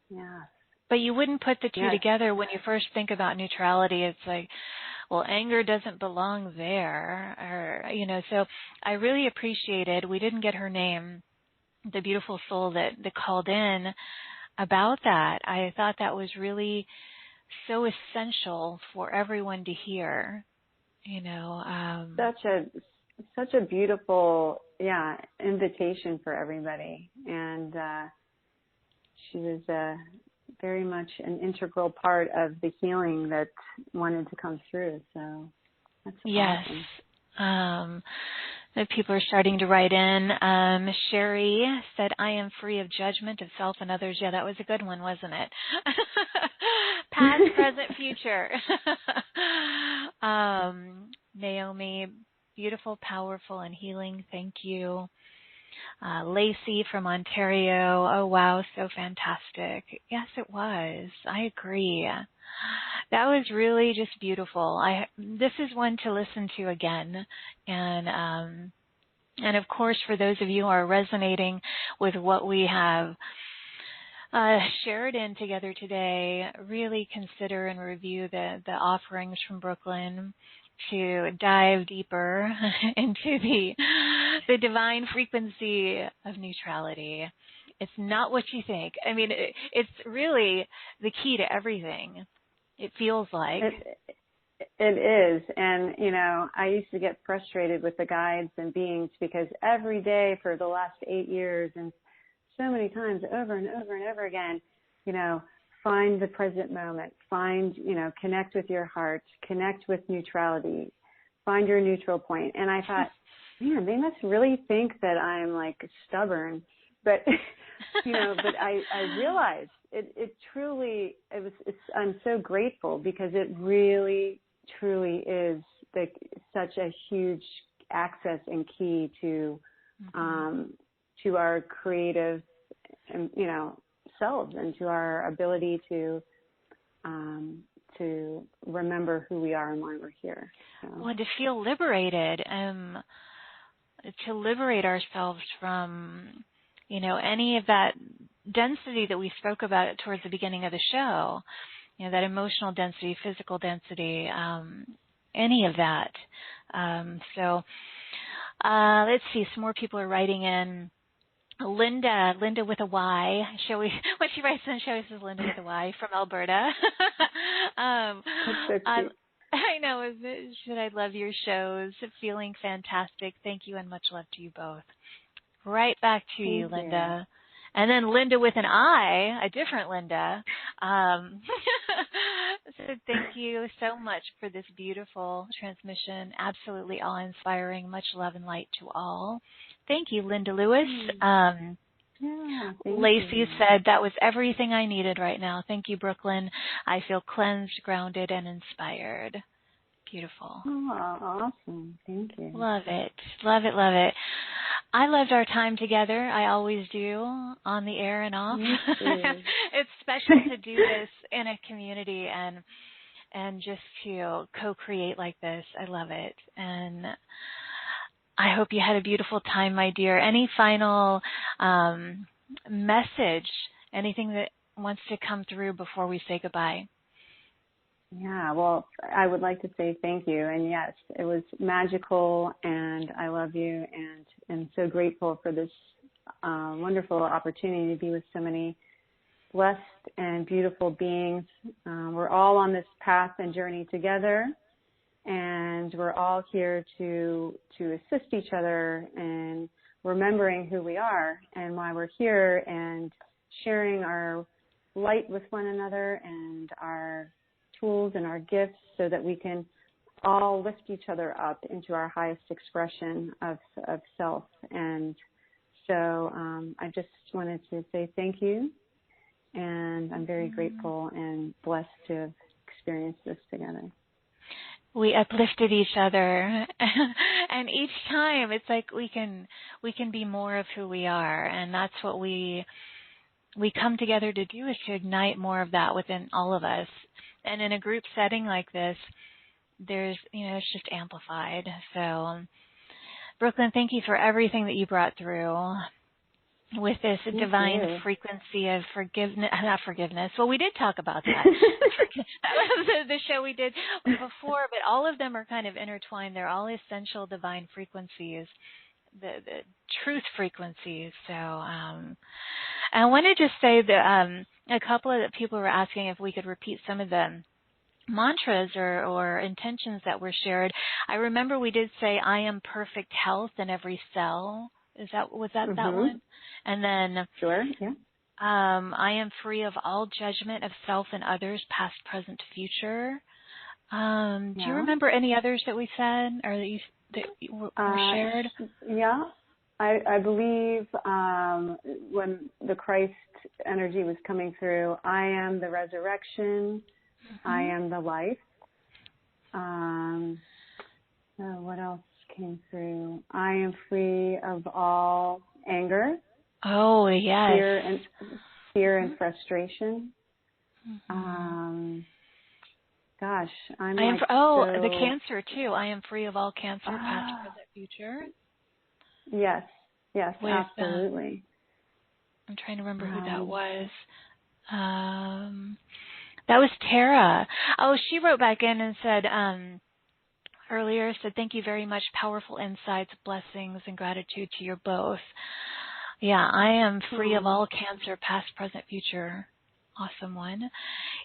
Yeah. But you wouldn't put the two Yes. together when you first think about neutrality. It's like, well, anger doesn't belong there, or, so I really appreciated, we didn't get her name, the beautiful soul that called in about that. I thought that was really so essential for everyone to hear, Such a beautiful, invitation for everybody. And she was very much an integral part of the healing that wanted to come through. So that's awesome. Yes. The people are starting to write in. Sherry said, I am free of judgment of self and others. Yeah, that was a good one, wasn't it? Past, present, future. Naomi, beautiful, powerful, and healing. Thank you. Lacey from Ontario. Oh, wow, so fantastic. Yes, it was. I agree. That was really just beautiful. This is one to listen to again. And of course, for those of you who are resonating with what we have shared in together today, really consider and review the offerings from Brooklyn to dive deeper into the divine frequency of neutrality. It's not what you think. I mean, it's really the key to everything, it feels like. It is. And, I used to get frustrated with the guides and beings because every day for the last 8 years and so many times over and over and over again, find the present moment, connect with your heart, connect with neutrality, find your neutral point. And I thought, man, they must really think that I'm like stubborn. But, but I realized it truly, I'm so grateful because it really, truly is such a huge access and key to our creative, selves and to our ability to remember who we are and why we're here. So. Well, to feel liberated, to liberate ourselves from, any of that density that we spoke about towards the beginning of the show, that emotional density, physical density, any of that. So let's see, some more people are writing in. Linda with a Y. When she writes in, she always says Linda with a Y from Alberta. I know. Should I love your shows? Feeling fantastic. Thank you and much love to you both. Right back to you, Linda. And then Linda with an I, a different Linda. So thank you so much for this beautiful transmission. Absolutely awe-inspiring. Much love and light to all. Thank you, Linda Lewis. Lacey said, that was everything I needed right now. Thank you, Brooklyn. I feel cleansed, grounded, and inspired. Beautiful. Oh, awesome. Thank you. Love it. Love it, love it. I loved our time together. I always do, on the air and off. It's special to do this in a community and just to co-create like this. I love it. And I hope you had a beautiful time, my dear. Any final message, anything that wants to come through before we say goodbye? Yeah, well, I would like to say thank you. And yes, it was magical, and I love you, and am so grateful for this wonderful opportunity to be with so many blessed and beautiful beings. We're all on this path and journey together, and we're all here to assist each other in remembering who we are and why we're here, and sharing our light with one another and our tools and our gifts so that we can all lift each other up into our highest expression of self. And so I just wanted to say thank you, and I'm very grateful and blessed to have experienced this together. we uplifted each other. And each time it's like we can be more of who we are, and that's what we come together to do, is to ignite more of that within all of us. And in a group setting like this, there's, it's just amplified. So, Brooklyn, thank you for everything that you brought through with this divine frequency of not forgiveness. Well, we did talk about that. That was the show we did before, but all of them are kind of intertwined. They're all essential divine frequencies, the truth frequencies. So, I want to just say that a couple of people were asking if we could repeat some of the mantras or intentions that were shared. I remember we did say, I am perfect health in every cell. Was that one? And then sure, yeah. I am free of all judgment of self and others, past, present, future. Do you remember any others that we said or that were shared? Yeah, I believe when the Christ energy was coming through, I am the resurrection, I am the life. What else came through? I am free of all anger. Oh, yes. Fear and frustration. Gosh, the cancer too. I am free of all cancer, past, present, future. Yes, absolutely. I'm trying to remember who that was. That was Tara. Oh, she wrote back in and said, earlier, said, thank you very much. Powerful insights, blessings, and gratitude to you both. Yeah, I am free of all cancer, past, present, future. Awesome one.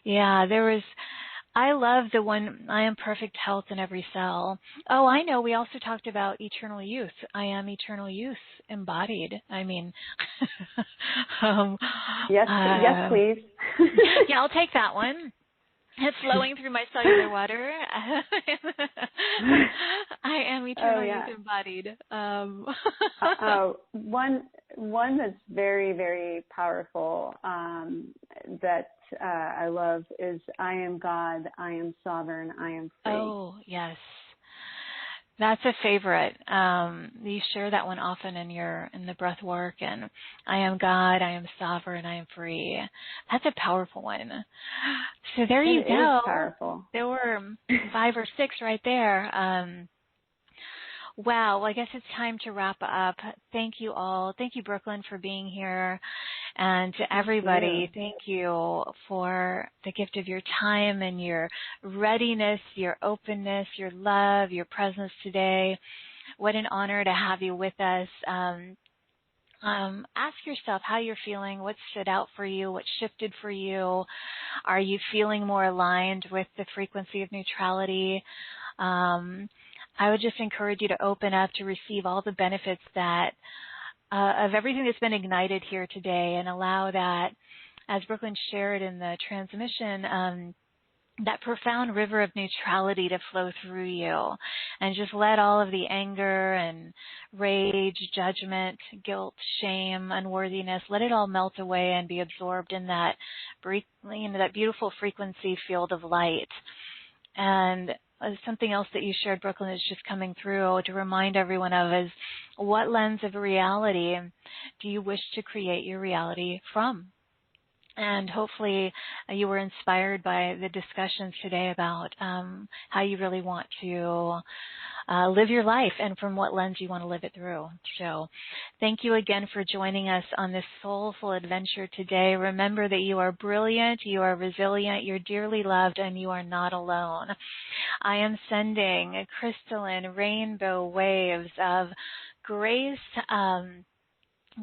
Yeah, I love the one, I am perfect health in every cell. Oh, I know. We also talked about eternal youth. I am eternal youth embodied. I mean, yes, please. Yeah, I'll take that one. It's flowing through my cellular water. I am eternal youth embodied. One that's very, very powerful that I love is I am God, I am sovereign, I am free. Oh, yes. That's a favorite. You share that one often in the breath work, and I am God, I am sovereign, I am free. That's a powerful one. So there you go. It is powerful. There were 5 or 6 right there. Wow. Well, I guess it's time to wrap up. Thank you all. Thank you, Brooklyn, for being here. And to everybody, thank you for the gift of your time and your readiness, your openness, your love, your presence today. What an honor to have you with us. Ask yourself how you're feeling, what stood out for you, what shifted for you. Are you feeling more aligned with the frequency of neutrality? I would just encourage you to open up to receive all the benefits that of everything that's been ignited here today, and allow that, as Brooklyn shared in the transmission, that profound river of neutrality to flow through you, and just let all of the anger and rage, judgment, guilt, shame, unworthiness, let it all melt away and be absorbed in that beautiful frequency field of light. And something else that you shared, Brooklyn, is just coming through to remind everyone of is, what lens of reality do you wish to create your reality from? And hopefully you were inspired by the discussions today about how you really want to live your life and from what lens you want to live it through. So thank you again for joining us on this soulful adventure today. Remember that you are brilliant, you are resilient, you're dearly loved, and you are not alone. I am sending crystalline rainbow waves of grace,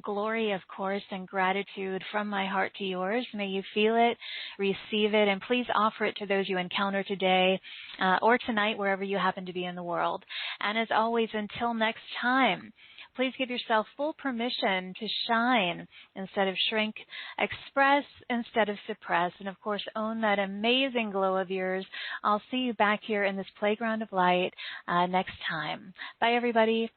glory, of course, and gratitude from my heart to yours. May you feel it, receive it, and please offer it to those you encounter today or tonight, wherever you happen to be in the world. And as always, until next time, please give yourself full permission to shine instead of shrink, express instead of suppress, and of course, own that amazing glow of yours. I'll see you back here in this playground of light next time. Bye, everybody.